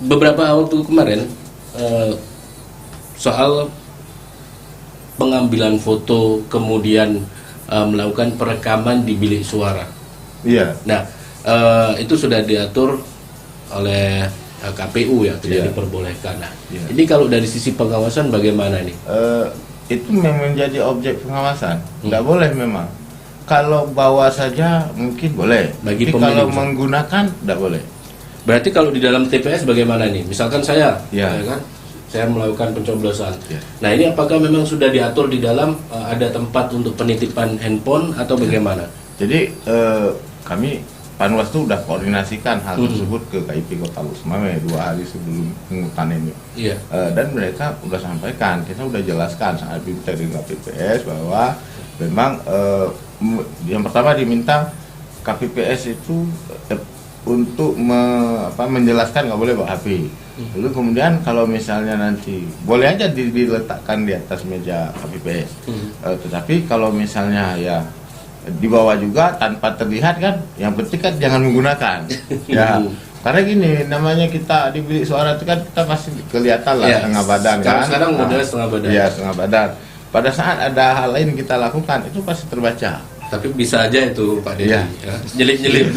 beberapa waktu kemarin soal pengambilan foto kemudian melakukan perekaman di bilik suara. Iya. Nah, itu sudah diatur oleh KPU ya, tidak diperbolehkan. Nah, ini kalau dari sisi pengawasan bagaimana nih? Itu memang menjadi objek pengawasan. Nggak boleh memang. Kalau bawa saja mungkin boleh. Bagi tapi pemilih, kalau menggunakan nggak boleh. Berarti kalau di dalam TPS bagaimana nih? Misalkan saya, ya kan, saya melakukan pencoblosan. Nah ini apakah memang sudah diatur di dalam ada tempat untuk penitipan handphone atau bagaimana? Jadi kami Panwas itu udah koordinasikan hal tersebut ke KIP Kota Lok Sumawe 2 hari sebelum pengungutan ini. Dan mereka udah sampaikan, kita udah jelaskan saat diminta dengan KPPS bahwa memang yang pertama diminta KPPS itu untuk menjelaskan nggak boleh bawa HP. Lalu kemudian kalau misalnya nanti boleh aja diletakkan di atas meja KPPS. Tetapi kalau misalnya ya dibawa juga tanpa terlihat kan, yang penting kan jangan menggunakan. Ya. Karena gini, namanya kita di bilik suara itu kan kita pasti kelihatan lah setengah badan kan. Sekarang modalnya setengah badan. Iya, setengah badan. Pada saat ada hal lain kita lakukan itu pasti terbaca. Tapi bisa aja itu Pak Deddy, nyelip-nyelip.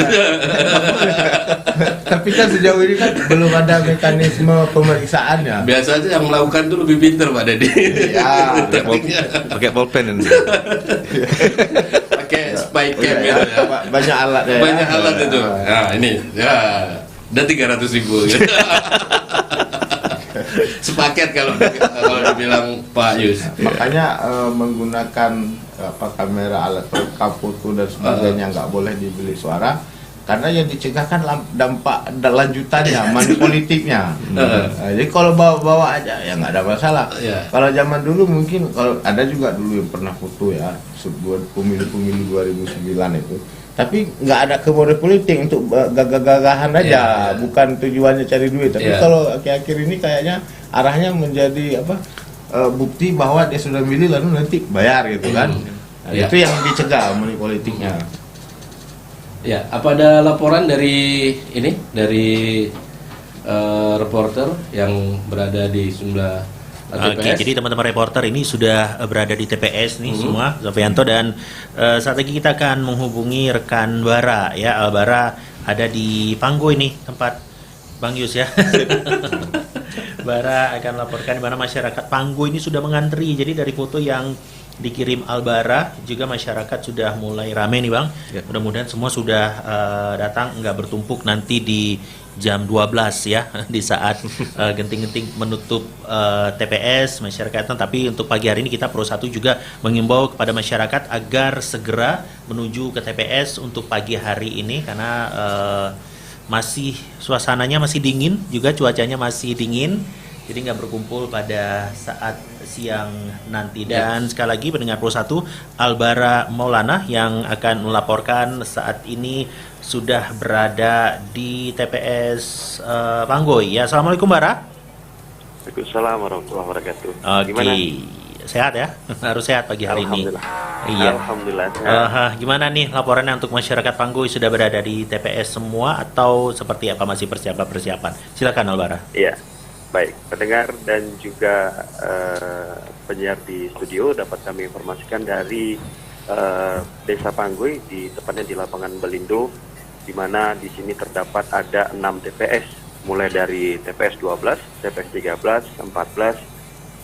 Tapi kan sejauh ini kan belum ada mekanisme pemeriksaannya. Biasanya yang melakukan itu lebih pintar Pak Deddy. Ya, pakai pulpen. Pakai spy cam ya. Banyak alat ya. Banyak alat itu. Nah ini ya, dan 300.000 gitu. Sepaket kalau dibilang Pak Yus. Makanya menggunakan kamera, alat rekam foto dan sebagainya nggak boleh di bilik suara, karena yang dicegah kan dampak lanjutannya, money politiknya. Jadi kalau bawa aja ya nggak ada masalah. Kalau zaman dulu mungkin, kalau ada juga dulu yang pernah foto ya, pemilu 2009 itu. Tapi nggak ada kemode politik untuk gagah-gagahan aja, bukan tujuannya cari duit. Tapi kalau akhir-akhir ini kayaknya arahnya menjadi bukti bahwa dia sudah milih lalu nanti bayar gitu kan. Nah, itu yang dicegah money politiknya. Ya, apa ada laporan dari ini, dari reporter yang berada di sejumlah TPS? Oke, jadi teman-teman reporter ini sudah berada di TPS nih semua, Sofianto, dan saat lagi kita akan menghubungi rekan Bara ya. Bara ada di Panggo ini, tempat Bang Yus ya. Bara akan laporkan di mana masyarakat Panggo ini sudah mengantri. Jadi dari foto yang dikirim Albara juga masyarakat sudah mulai ramai nih Bang. Mudah-mudahan semua sudah datang, nggak bertumpuk nanti di jam 12 ya, di saat genting-genting menutup TPS masyarakat. Tapi untuk pagi hari ini kita Pro 1 juga mengimbau kepada masyarakat agar segera menuju ke TPS untuk pagi hari ini, karena masih suasananya masih dingin, juga cuacanya masih dingin. Jadi nggak berkumpul pada saat siang nanti. Dan sekali lagi pendengar Pro 1, Albara Maulana yang akan melaporkan saat ini sudah berada di TPS Panggoy. Ya, assalamualaikum Bara. Waalaikumsalam warahmatullahi wabarakatuh. Oke. sehat ya? Harus sehat pagi hari ini. Iya. Alhamdulillah. Gimana nih laporannya untuk masyarakat Panggui, sudah berada di TPS semua atau seperti apa, masih persiapan? Silakan Albara. Iya. Baik, pendengar dan juga penyiar di studio dapat kami informasikan dari Desa Panggui, tepatnya di lapangan Belindo, di mana di sini terdapat ada 6 TPS, mulai dari TPS 12, TPS 13, 14,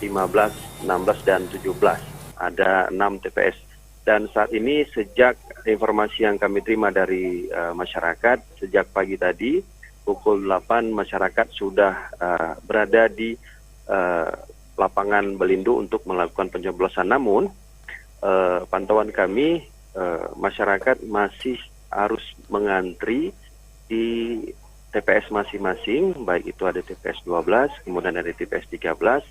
15, 16, dan 17. Ada 6 TPS. Dan saat ini sejak informasi yang kami terima dari masyarakat, sejak pagi tadi, pukul 8 masyarakat sudah berada di lapangan Belindo untuk melakukan pencoblosan. Namun pantauan kami masyarakat masih harus mengantri di TPS masing-masing, baik itu ada TPS 12, kemudian ada TPS 13,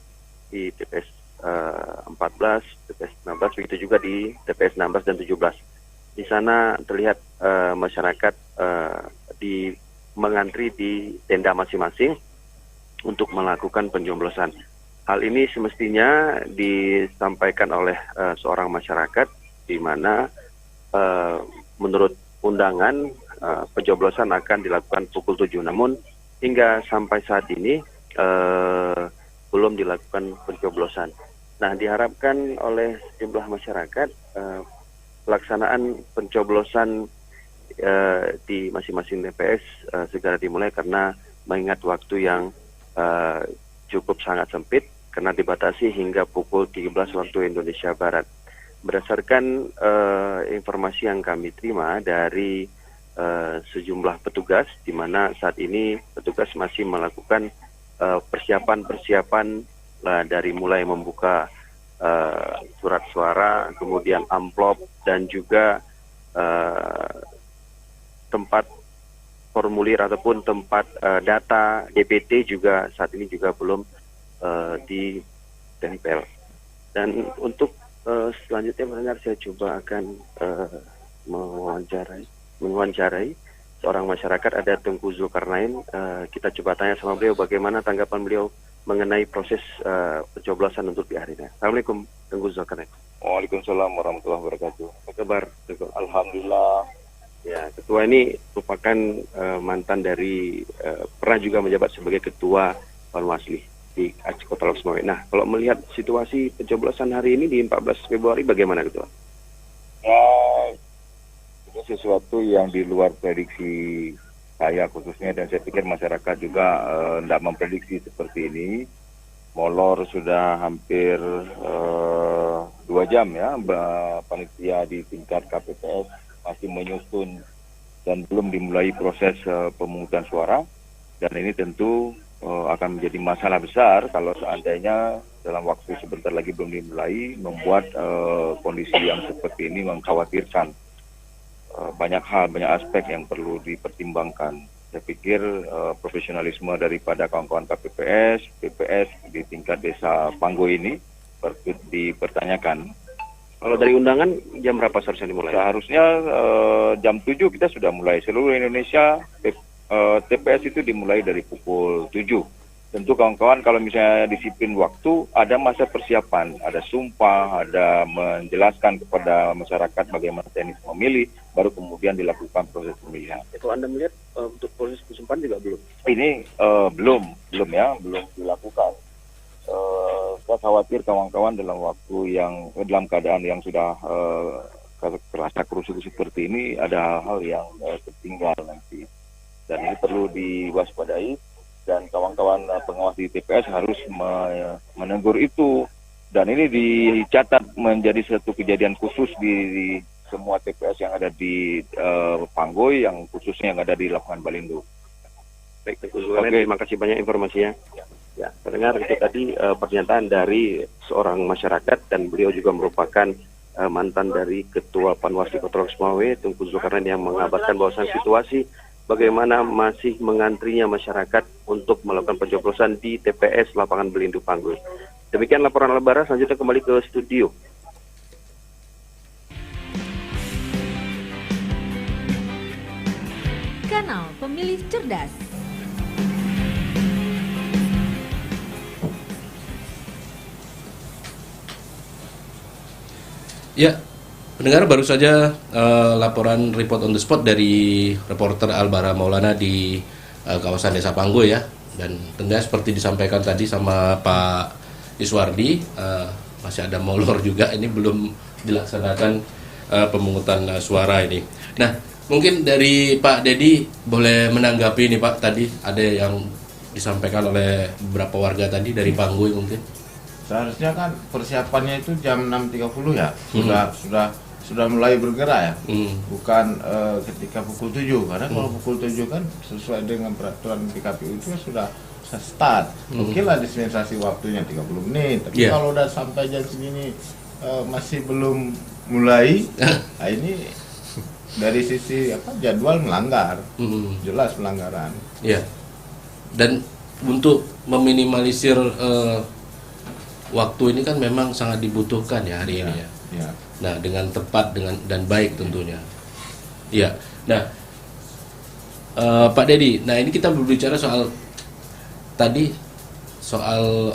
di TPS 14, TPS 16, begitu juga di TPS 16 dan 17. Di sana terlihat masyarakat mengantri di tenda masing-masing untuk melakukan pencoblosan. Hal ini semestinya disampaikan oleh seorang masyarakat, di mana menurut undangan pencoblosan akan dilakukan pukul 7. Namun hingga sampai saat ini belum dilakukan pencoblosan. Nah, diharapkan oleh sejumlah masyarakat pelaksanaan pencoblosan di masing-masing TPS segera dimulai, karena mengingat waktu yang cukup sangat sempit karena dibatasi hingga pukul 13 waktu Indonesia Barat. Berdasarkan informasi yang kami terima dari sejumlah petugas, di mana saat ini petugas masih melakukan persiapan dari mulai membuka surat suara, kemudian amplop, dan juga tempat formulir ataupun tempat data DPT juga saat ini juga belum ditempel. Dan untuk selanjutnya mendengar, saya coba akan mewawancarai seorang masyarakat, ada Tengku Zulkarnain. Kita coba tanya sama beliau bagaimana tanggapan beliau mengenai proses pencoblosan untuk di hari ini. Assalamualaikum, Tengku Zulkarnain. Waalaikumsalam warahmatullahi wabarakatuh. Apa kabar? Alhamdulillah. Ya, ketua ini merupakan mantan dari pernah juga menjabat sebagai ketua Panwasli di Kota Loks Mawé. Nah, kalau melihat situasi pencoblosan hari ini di 14 Februari bagaimana, ketua? Ya, itu sesuatu yang di luar prediksi saya khususnya, dan saya pikir masyarakat juga tidak memprediksi seperti ini. Molor sudah hampir 2 jam ya, panitia di tingkat KPPS masih menyusun dan belum dimulai proses pemungutan suara, dan ini tentu akan menjadi masalah besar kalau seandainya dalam waktu sebentar lagi belum dimulai, membuat kondisi yang seperti ini mengkhawatirkan. Banyak hal, banyak aspek yang perlu dipertimbangkan. Saya pikir profesionalisme daripada kawan-kawan KPPS, PPS di tingkat desa Panggui ini dipertanyakan. Kalau dari undangan jam berapa seharusnya dimulai? Seharusnya jam 7 kita sudah mulai. Seluruh Indonesia TPS itu dimulai dari pukul 7. Tentu kawan-kawan kalau misalnya disiplin waktu, ada masa persiapan, ada sumpah, ada menjelaskan kepada masyarakat bagaimana teknis memilih, baru kemudian dilakukan proses pemilihan. Kalau Anda melihat untuk proses pesumpahan juga belum? Ini belum dilakukan. Saya khawatir kawan-kawan dalam dalam keadaan yang sudah terasa kerusuh seperti ini, ada hal-hal yang tertinggal nanti, dan ini perlu diwaspadai, dan kawan-kawan pengawas di TPS harus menegur itu, dan ini dicatat menjadi satu kejadian khusus di semua TPS yang ada di Panggui, yang khususnya yang ada di lapangan Belindo. Baik, terima kasih banyak informasinya. Ya, pendengar, itu tadi pernyataan dari seorang masyarakat, dan beliau juga merupakan mantan dari Ketua Panwasli Kota Loks Mawé, Tengku Zulkarnain, yang mengabarkan bahwasan situasi bagaimana masih mengantrinya masyarakat untuk melakukan pencoblosan di TPS Lapangan Belindo Panggui. Demikian laporan Albara, selanjutnya kembali ke studio. Kanal Pemilih Cerdas. Ya, pendengar baru saja laporan report on the spot dari reporter Albara Maulana di kawasan Desa Panggoy ya. Dan tentunya seperti disampaikan tadi sama Pak Iswardi, masih ada molor juga, ini belum dilaksanakan pemungutan suara ini. Nah, mungkin dari Pak Dedi boleh menanggapi ini Pak, tadi ada yang disampaikan oleh beberapa warga tadi dari Panggoy mungkin. Seharusnya kan persiapannya itu jam 6.30 ya, sudah mulai bergerak ya, bukan ketika pukul 7, karena kalau pukul 7 kan sesuai dengan peraturan PKPU itu sudah start. Oke lah dispensasi waktunya 30 menit, tapi kalau udah sampai jam segini masih belum mulai, nah ini dari sisi jadwal melanggar, jelas pelanggaran. Iya. Dan untuk meminimalisir waktu ini kan memang sangat dibutuhkan ya hari ini ya. Ya. Nah, dengan tepat dan baik tentunya. Iya. Nah, Pak Dedi, nah ini kita berbicara soal tadi soal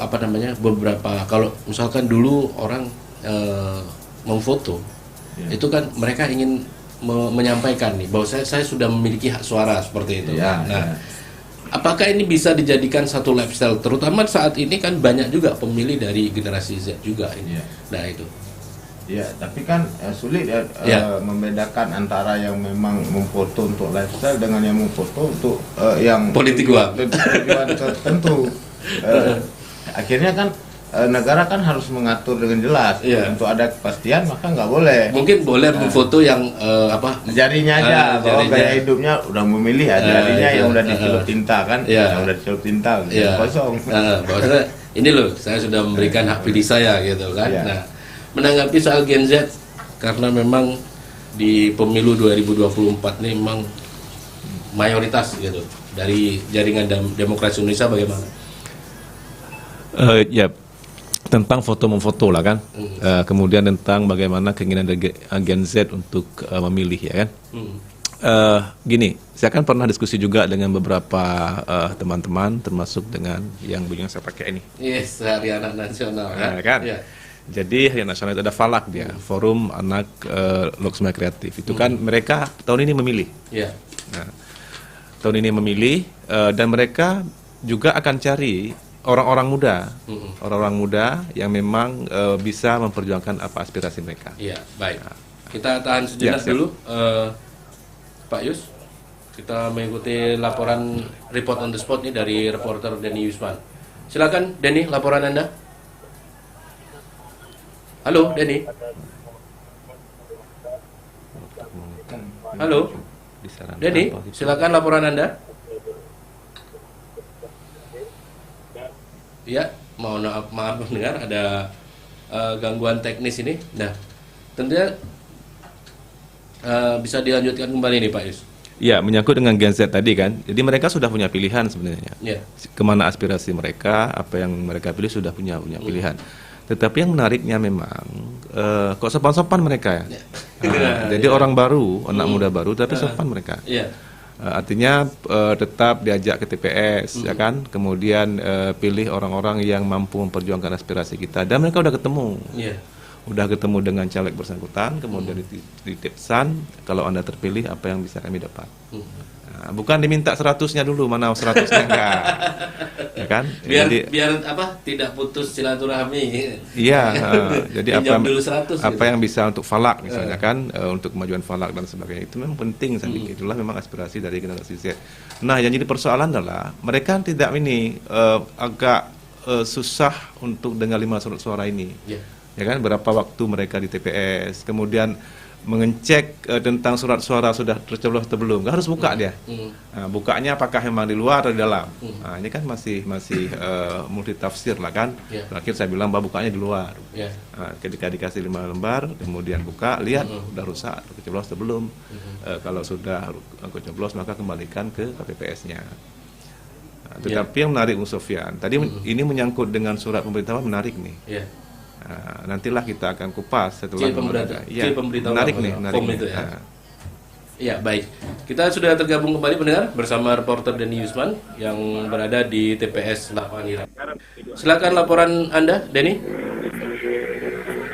beberapa, kalau misalkan dulu orang memfoto, itu kan mereka ingin menyampaikan nih bahwa saya sudah memiliki hak suara seperti itu. Nah, apakah ini bisa dijadikan satu lifestyle, terutama saat ini kan banyak juga pemilih dari generasi Z juga ini. Nah itu. Ya, tapi kan sulit membedakan antara yang memang memfoto untuk lifestyle dengan yang memfoto untuk yang politik uang tertentu. Akhirnya kan negara kan harus mengatur dengan jelas. Untuk ada kepastian maka nggak boleh. Mungkin boleh memfoto yang jarinya aja, bahwa gaya hidupnya udah memilih jarinya yang udah dicelup tinta kan, yang udah dicelup tinta kosong. Bahwa ini loh, saya sudah memberikan hak pilih saya gitu kan. Nah, menanggapi soal Gen Z, karena memang di pemilu 2024 ini memang mayoritas gitu dari jaringan demokrasi Indonesia, bagaimana? Ya, tentang foto memfoto lah kan. Kemudian tentang bagaimana keinginan dari Gen Z untuk memilih ya kan. Gini, saya kan pernah diskusi juga dengan beberapa teman-teman, termasuk dengan yang saya pakai ini. Yes, Hari Anak Nasional kan. Jadi Hari Nasional itu ada Falak dia, Forum Anak Loksma Kreatif. Itu kan mereka tahun ini memilih. Nah, tahun ini memilih dan mereka juga akan cari orang-orang muda yang memang bisa memperjuangkan apa aspirasi mereka. Iya, baik. Kita tahan sejenak dulu, Pak Yus. Kita mengikuti laporan report on the spot nih dari reporter Denny Yusman. Silakan Denny, laporan Anda. Halo, Denny. Halo, Denny. Silakan laporan Anda. Ya, maaf mendengar ada gangguan teknis ini. Nah, tentunya bisa dilanjutkan kembali nih Pak Yus. Ya, menyangkut dengan Gen Z tadi kan. Jadi mereka sudah punya pilihan sebenarnya. Kemana aspirasi mereka, apa yang mereka pilih sudah punya pilihan. Tetapi yang menariknya memang kok sopan-sopan mereka ya. Jadi orang baru, anak muda baru, tapi sopan mereka. Artinya tetap diajak ke TPS ya kan, kemudian pilih orang-orang yang mampu memperjuangkan aspirasi kita, dan mereka udah ketemu dengan caleg bersangkutan, kemudian ditipsan kalau Anda terpilih apa yang bisa kami dapat. Nah, bukan diminta 100-nya dulu, mana 100-nya enggak. Ya kan? Biar tidak putus silaturahmi. Iya, jadi apa yang gitu. bisa untuk Falak misalnya kan, untuk kemajuan Falak dan sebagainya, itu memang penting saya pikir. Itulah memang aspirasi dari generasi Z. Nah, yang jadi persoalan adalah mereka tidak agak susah untuk dengan 5 surat suara ini. Ya kan, berapa waktu mereka di TPS, kemudian mengecek tentang surat suara sudah tercoblos atau belum, harus buka dia. Nah, bukanya apakah memang di luar atau di dalam. Nah, ini kan masih multi tafsir lah kan. Terakhir saya bilang bahwa bukanya di luar. Nah, ketika dikasih 5 lembar, kemudian buka, lihat udah rusak, tercoblos atau belum. Kalau sudah tercoblos maka kembalikan ke KPPS-nya. Nah, tetapi yang menarik Bung Sofyan, tadi ini menyangkut dengan surat pemberitahuan, menarik nih. Nah, nantilah kita akan kupas setelah menarik nih, itu ya. Ya, baik. Kita sudah tergabung kembali pendengar bersama reporter Denny Yusman yang berada di TPS Lapangan Irang. Silakan laporan Anda, Denny.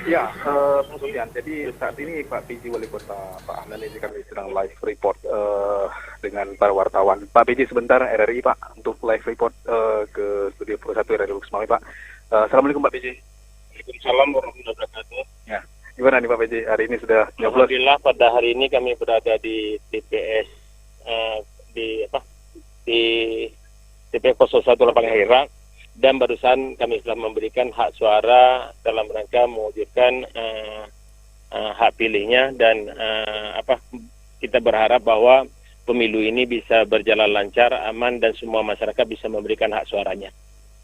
Ya, Bung Sofyan. Jadi saat ini Pak PJ Wali Kota Pak Ahlan ini kami sedang live report dengan para wartawan. Pak PJ sebentar RRI Pak untuk live report ke studio Pro 1 RRI Lux Mawai Pak. Assalamualaikum Pak PJ. Waalaikumsalam warahmatullahi wabarakatuh. Ya, gimana nih Pak PJ hari ini sudah nyoblos? Alhamdulillah pada hari ini kami berada di TPS di TPS 01 Lapangan Herak. Dan barusan kami telah memberikan hak suara dalam rangka mewujudkan hak pilihnya dan kita berharap bahwa pemilu ini bisa berjalan lancar, aman dan semua masyarakat bisa memberikan hak suaranya.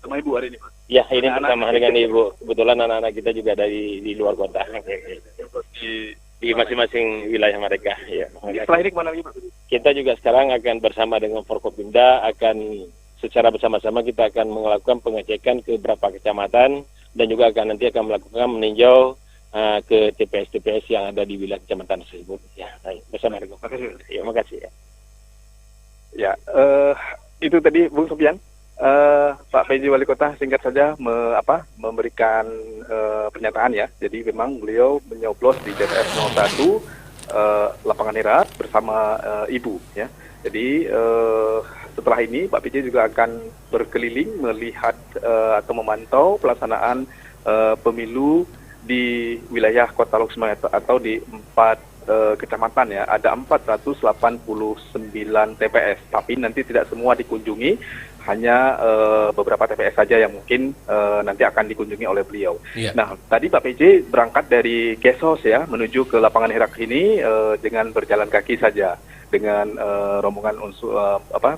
Sama Ibu hari ini Pak? Ya, ini bersama dengan Ibu. Kebetulan anak-anak kita juga dari di luar kota. Di masing-masing wilayah mereka. Ya. Setelah ini kemana lagi Pak? Kita juga sekarang akan bersama dengan Forkopimda akan secara bersama-sama kita akan melakukan pengecekan ke beberapa kecamatan dan juga nanti akan melakukan meninjau ke TPS-TPS yang ada di wilayah kecamatan tersebut. Ya, bersama dengan. Terima kasih. Ya, itu tadi Bung Sofyan. Pak PJ Wali Kota singkat saja memberikan pernyataan ya. Jadi memang beliau menyoblos di TPS 01 Lapangan Herak bersama Ibu ya. Jadi setelah ini Pak PJ juga akan berkeliling melihat atau memantau pelaksanaan pemilu di wilayah Kota Lux Mawai atau di 4 kecamatan ya. Ada 489 TPS, tapi nanti tidak semua dikunjungi, hanya beberapa TPS saja yang mungkin nanti akan dikunjungi oleh beliau. Yeah. Nah, tadi Pak PJ berangkat dari Kesos ya menuju ke Lapangan Herak ini dengan berjalan kaki saja dengan rombongan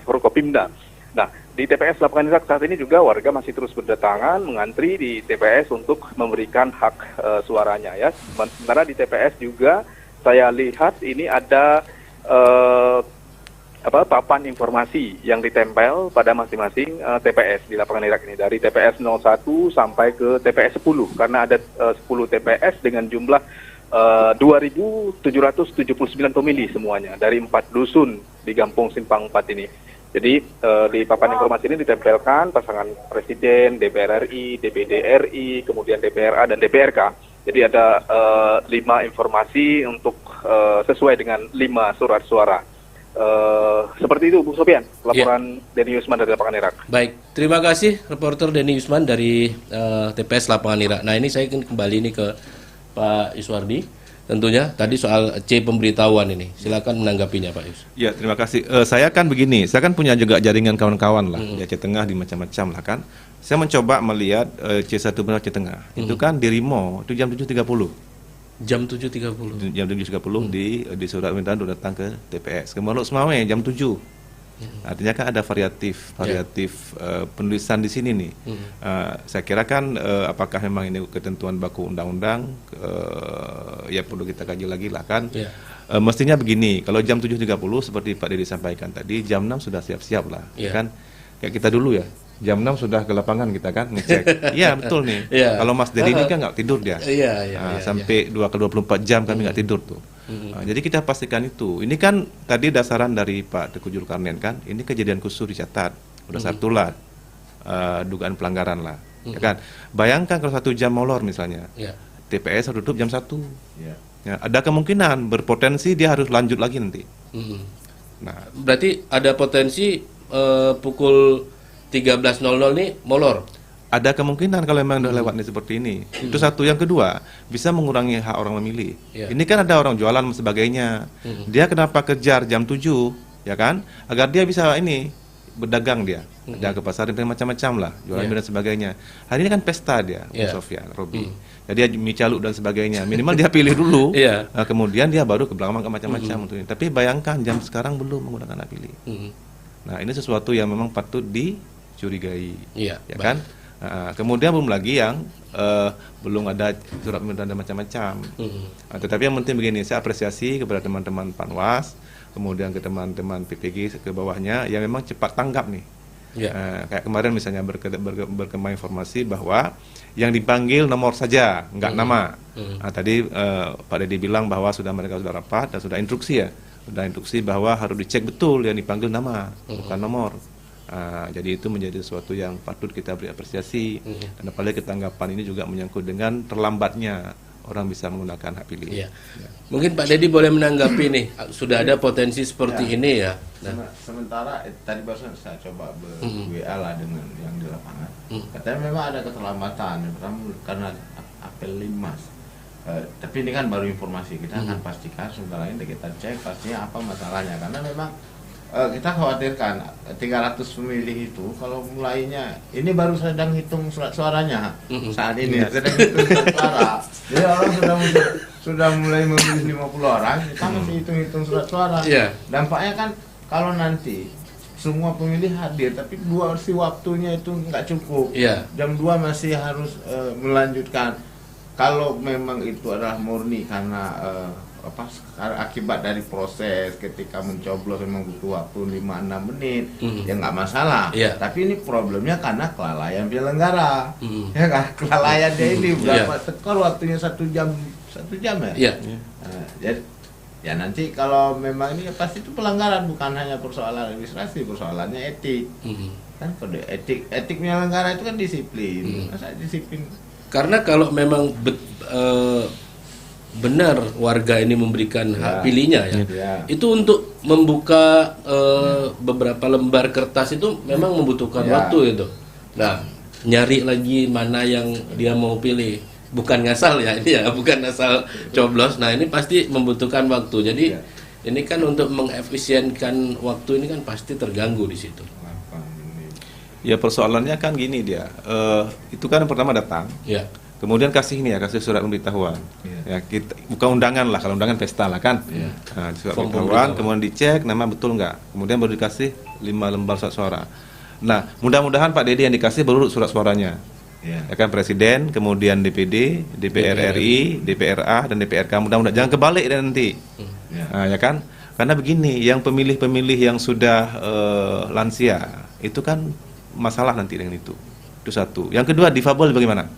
Forkopimda. Nah, di TPS Lapangan Herak saat ini juga warga masih terus berdatangan mengantri di TPS untuk memberikan hak suaranya ya. Sementara di TPS juga saya lihat ini ada papan informasi yang ditempel pada masing-masing TPS di Lapangan Herak ini dari TPS 01 sampai ke TPS 10 karena ada 10 TPS dengan jumlah 2.779 pemilih semuanya dari 4 dusun di Gampung Simpang 4 ini. Jadi di papan informasi ini ditempelkan pasangan presiden, DPR RI, DPD RI, kemudian DPRA dan DPRK. Jadi ada 5 informasi untuk sesuai dengan 5 surat suara. Seperti itu Bung Sofyan, laporan Denny Yusman dari Lapangan Herak. Baik, terima kasih reporter Denny Yusman dari TPS Lapangan Herak. Nah ini saya ingin kembali ini ke Pak Iswardi, tentunya tadi soal C pemberitahuan ini, silakan menanggapinya Pak Yus. Ya, terima kasih. Saya kan begini, saya kan punya juga jaringan kawan-kawan lah, di Aceh Tengah, di macam-macam lah kan. Saya mencoba melihat C1 benar Aceh Tengah, itu kan di Rimo, itu jam 7.30. Jam 7.30? Jam 7.30 di surat permintaan udah datang ke TPS. Ke Lux Mawai jam 7. Artinya kan ada variatif penulisan di sini nih. Saya kira kan apakah memang ini ketentuan baku undang-undang ya perlu kita kaji lagi lah kan. Mestinya begini, kalau jam 7.30 seperti Pak Dedi sampaikan tadi, jam 6 sudah siap-siap lah, kan? Kayak kita dulu ya. Jam 6 sudah ke lapangan kita kan ngecek. Iya betul nih. Kalau Mas Dedi ini kan nggak tidur dia. Sampai 2x24 jam kami nggak tidur tuh. Jadi kita pastikan itu. Ini kan tadi dasaran dari Pak Teguh Julkarnain kan. Ini kejadian khusus dicatat. Udah satu lah dugaan pelanggaran lah. Ya kan. Bayangkan kalau 1 jam molor misalnya. TPS harus tutup jam 1. Ya, ada kemungkinan berpotensi dia harus lanjut lagi nanti. Nah, berarti ada potensi pukul 13.00 nih molor. Ada kemungkinan kalau memang udah lewat nih seperti ini. Itu satu. Yang kedua, bisa mengurangi hak orang memilih. Ini kan ada orang jualan dan sebagainya. Dia kenapa kejar jam 7, ya kan? Agar dia bisa ini berdagang dia. Ada ke pasar dan macam-macam lah, jualan dan sebagainya. Hari ini kan pesta dia, Sofyan, Robi. Jadi dia mie caluk dan sebagainya. Minimal dia pilih dulu. Kemudian dia baru ke belakang ke macam-macam untuk ini. Tapi bayangkan jam sekarang belum menggunakan hak pilih. Nah, ini sesuatu yang memang patut dicurigai, ya kan? Kemudian belum lagi yang belum ada surat permintaan dan macam-macam. Tetapi yang penting begini, saya apresiasi kepada teman-teman Panwas, kemudian ke teman-teman PPG ke bawahnya yang memang cepat tanggap nih. Kayak kemarin misalnya berkembang informasi bahwa yang dipanggil nomor saja, enggak nama. Tadi Pak Dedi bilang bahwa mereka sudah rapat dan sudah instruksi ya. Sudah instruksi bahwa harus dicek betul yang dipanggil nama, bukan nomor. Jadi itu menjadi sesuatu yang patut kita beri apresiasi. Dan apalagi ketanggapan ini juga menyangkut dengan terlambatnya orang bisa menggunakan hak pilih. Iya. Mungkin Pak Dedi boleh menanggapi nih, sudah ada potensi seperti ini ya. Nah. Sementara tadi barusan saya coba WA lah dengan yang di lapangan. Katanya memang ada keterlambatan, pertama karena apel limas. Tapi ini kan baru informasi, kita akan pastikan sebentar lagi kita cek pastinya apa masalahnya, karena memang kita khawatirkan 300 pemilih itu kalau mulainya ini baru sedang hitung surat suaranya saat ini sedang hitung surat suara, jadi orang sudah mulai memilih 50 orang, kita masih hitung surat suara. Dampaknya kan kalau nanti semua pemilih hadir tapi durasi waktunya itu nggak cukup, jam 2 masih harus melanjutkan. Kalau memang itu adalah murni karena akibat dari proses ketika mencoblos memang butuh waktu 5-6 menit, ya nggak masalah. Tapi ini problemnya karena kelalaian penyelenggara, ya kan? Kelalaiannya ini berapa tekor waktunya 1 jam ya. Jadi ya nanti kalau memang ini pasti itu pelanggaran, bukan hanya persoalan administrasi, persoalannya etik. Kan kode etik penyelenggara itu kan disiplin, masa disiplin. Karena kalau memang benar warga ini memberikan hak pilihnya itu untuk membuka beberapa lembar kertas itu memang membutuhkan waktu itu. Nah, nyari lagi mana yang dia mau pilih, bukan ngasal ya ini ya, bukan asal coblos. Nah, ini pasti membutuhkan waktu. Jadi ini kan untuk mengefisienkan waktu ini kan pasti terganggu di situ. Ya persoalannya kan gini dia, itu kan pertama datang. Kemudian kasih surat pemberitahuan. Ya, kita bukan undangan lah, kalau undangan pesta lah kan. Nah, surat pemberitahuan, kemudian dicek nama betul nggak. Kemudian baru dikasih 5 lembar surat suara. Nah, mudah-mudahan Pak Dedi yang dikasih baru surat suaranya. Ya kan, Presiden, kemudian DPD, DPR RI, DPRA dan DPRK. Mudah-mudahan jangan kebalik nanti. Nah, ya kan? Karena begini, yang pemilih-pemilih yang sudah lansia itu kan masalah nanti dengan itu. Itu satu. Yang kedua, difabel bagaimana?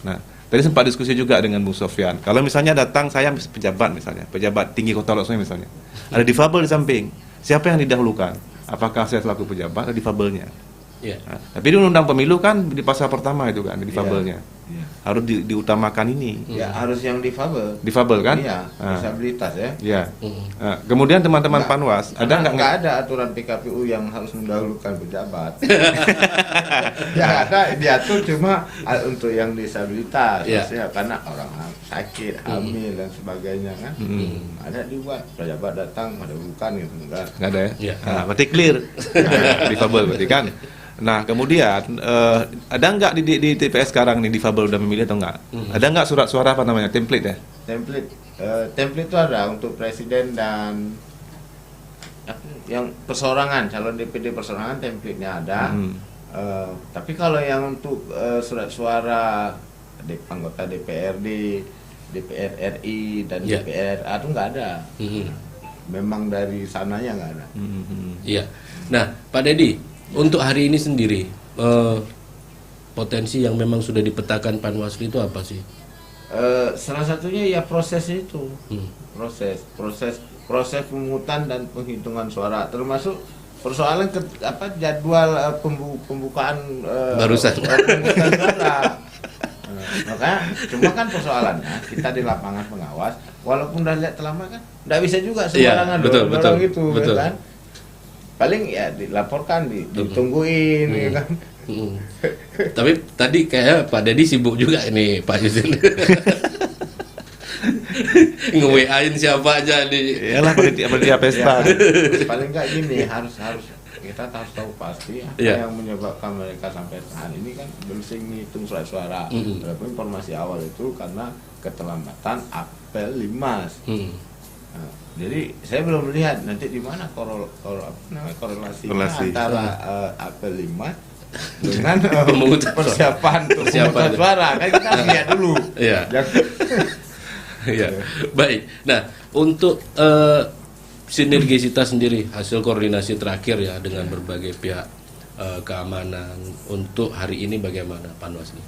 Nah, tadi sempat diskusi juga dengan Bung Sofyan. Kalau misalnya datang saya pejabat misalnya, pejabat tinggi Kota Lok misalnya, ada difabel di samping. Siapa yang didahulukan? Apakah saya selaku pejabat atau difabelnya? Nah, tapi di undang pemilu kan di pasal pertama itu kan difabelnya. Harus diutamakan ini. Harus yang difabel. Difabel kan? Disabilitas ya. Nah, kemudian teman-teman Panwas, ada nggak ada aturan PKPU yang harus mendahulukan pejabat. Yang ada diatur cuma untuk yang disabilitas, karena orang sakit, hamil dan sebagainya kan. Ada dibuat pejabat datang, ada bukan gitu enggak? Nggak ada ya? Nah, berarti clear. Difabel berarti kan? Nah, kemudian ada nggak di TPS sekarang nih difabel udah memilih atau nggak? Ada nggak surat suara apa namanya, template ya? Template itu ada untuk presiden dan yang perseorangan, calon DPD perseorangan template-nya ada. Tapi kalau yang untuk surat suara anggota DPRD, DPR RI dan DPRA itu nggak ada. Memang dari sananya nggak ada. Iya. Nah, Pak Dedi, untuk hari ini sendiri potensi yang memang sudah dipetakan Panwaslu itu apa sih? Salah satunya ya proses itu, proses pemungutan dan penghitungan suara, termasuk persoalan jadwal pembukaan barusan pemungutan suara. Makanya cuma kan persoalannya kita di lapangan pengawas, walaupun udah lihat terlambat kan, nggak bisa juga sembarangan dorong itu, kan? Paling ya dilaporkan, ditungguin, ya kan. Tapi tadi kayak Pak Dedi sibuk juga ini Pak Yusin. Nge-WA-in siapa aja di. Iyalah panitia pesta. Paling nggak gini, harus kita harus tahu pasti apa yang menyebabkan mereka sampai saat ini kan belum menghitung surat suara. Walaupun informasi awal itu karena keterlambatan apel limas. Jadi saya belum melihat nanti di mana korelasi antara apel limas dengan persiapan suara. Kan kita harus lihat dulu. Baik. Nah, untuk sinergisitas sendiri, hasil koordinasi terakhir ya dengan berbagai pihak keamanan untuk hari ini bagaimana Panwaslu?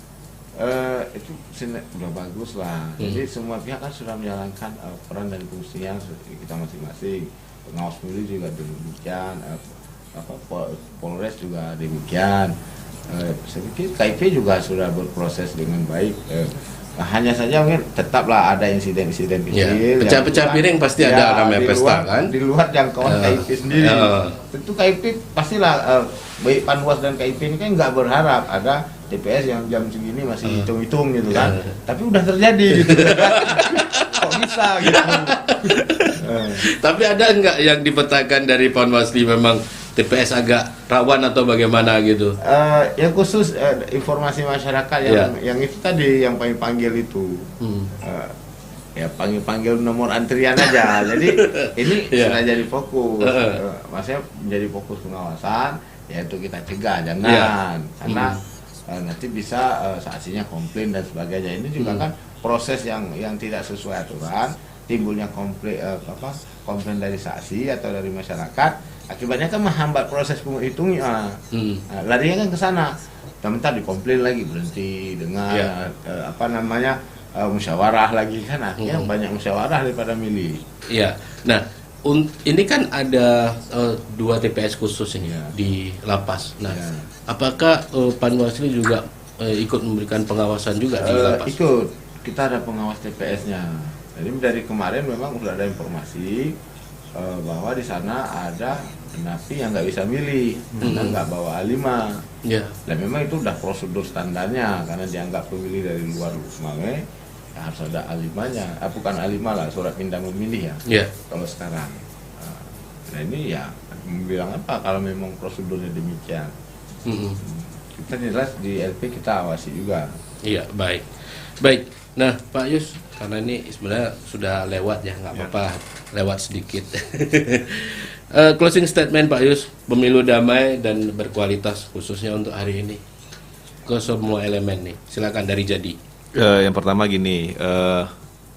Itu sudah bagus lah. Jadi semua pihak kan sudah menjalankan peran dan fungsinya kita masing-masing. Pengawas pemilu juga demikian, Polres juga demikian. Saya pikir KIP juga sudah berproses dengan baik. Nah, hanya saja mungkin tetaplah ada insiden-insiden kecil. Pecah-pecah piring pasti ada namanya pesta kan. Di luar jangkauan KIP sendiri. Tentu KIP pastilah baik Panwas dan KIP ini kan nggak berharap ada TPS yang jam segini masih hitung-hitung gitu kan. Tapi udah terjadi gitu kan. Kok bisa gitu. Tapi ada nggak yang dipetakan dari Panwasli memang TPS agak rawan atau bagaimana gitu? Yang khusus informasi masyarakat yang itu tadi yang panggil itu, ya panggil nomor antrian aja. Jadi ini sudah jadi fokus, maksudnya menjadi fokus pengawasan, yaitu kita cegah jangan, karena nanti bisa sanksinya komplain dan sebagainya. Ini juga kan proses yang tidak sesuai aturan, timbulnya komplain dari saksi atau dari masyarakat. Akibatnya kan menghambat proses penghitungnya. Larinya kan ke sana. Bentar dikomplain lagi, berhenti dengan musyawarah lagi kan, akhirnya banyak musyawarah daripada milih. Iya. Nah, ini kan ada 2 TPS khusus ini di lapas. Nah, apakah Panwasli juga ikut memberikan pengawasan juga di lapas? Ikut. Kita ada pengawas TPS-nya. Jadi dari kemarin memang sudah ada informasi bahwa di sana ada napi yang nggak bisa milih, karena nggak bawa A5. Dan memang itu udah prosedur standarnya, karena dianggap pemilih dari luar Semawe ya harus ada A5-nya, bukan A5 lah, surat pindah memilih ya. Kalau sekarang, nah ini ya bilang apa kalau memang prosedurnya demikian. Kita jelas di LP kita awasi juga. Iya, baik. Nah, Pak Yus, karena ini sebenarnya sudah lewat ya, nggak apa-apa, lewat sedikit. Closing statement Pak Yus, pemilu damai dan berkualitas khususnya untuk hari ini ke semua elemen nih. Silakan dari Jadi. Yang pertama gini,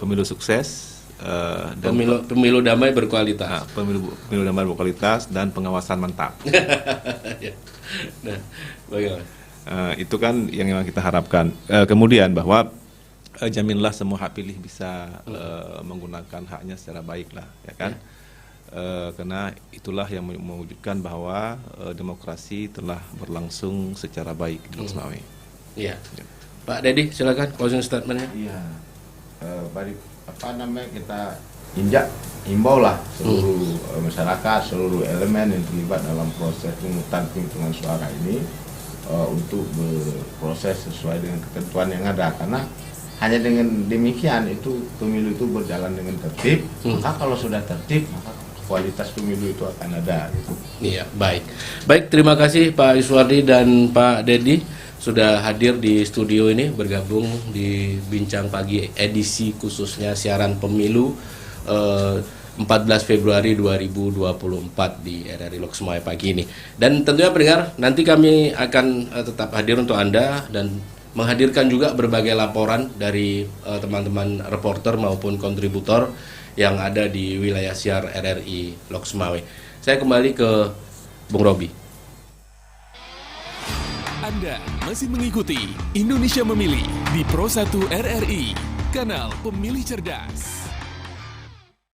pemilu sukses dan pemilu damai berkualitas. Pemilu damai berkualitas dan pengawasan mantap. Nah, bagaimana? Itu kan yang memang kita harapkan. Kemudian bahwa jaminlah semua hak pilih bisa menggunakan haknya secara baik lah, ya kan? Karena itulah yang mewujudkan bahwa demokrasi telah berlangsung secara baik di Semawe. Iya. Pak Dedi, silakan closing statementnya. Iya. Kita himbau lah seluruh masyarakat, seluruh elemen yang terlibat dalam proses pemungutan penghitungan suara ini untuk berproses sesuai dengan ketentuan yang ada, karena hanya dengan demikian itu pemilu itu berjalan dengan tertib. Maka kalau sudah tertib, maka kualitas pemilu itu akan ada. Iya, baik. Terima kasih Pak Iswardi dan Pak Dedi sudah hadir di studio ini, bergabung di Bincang Pagi edisi khususnya siaran pemilu 14 Februari 2024 di RRI Loks Semawe pagi ini. Dan tentunya pendengar, nanti kami akan tetap hadir untuk Anda dan menghadirkan juga berbagai laporan dari teman-teman reporter maupun kontributor yang ada di wilayah siar RRI Loks Semawe. Saya kembali ke Bung Robi. Anda masih mengikuti Indonesia Memilih di Pro 1 RRI, kanal pemilih cerdas.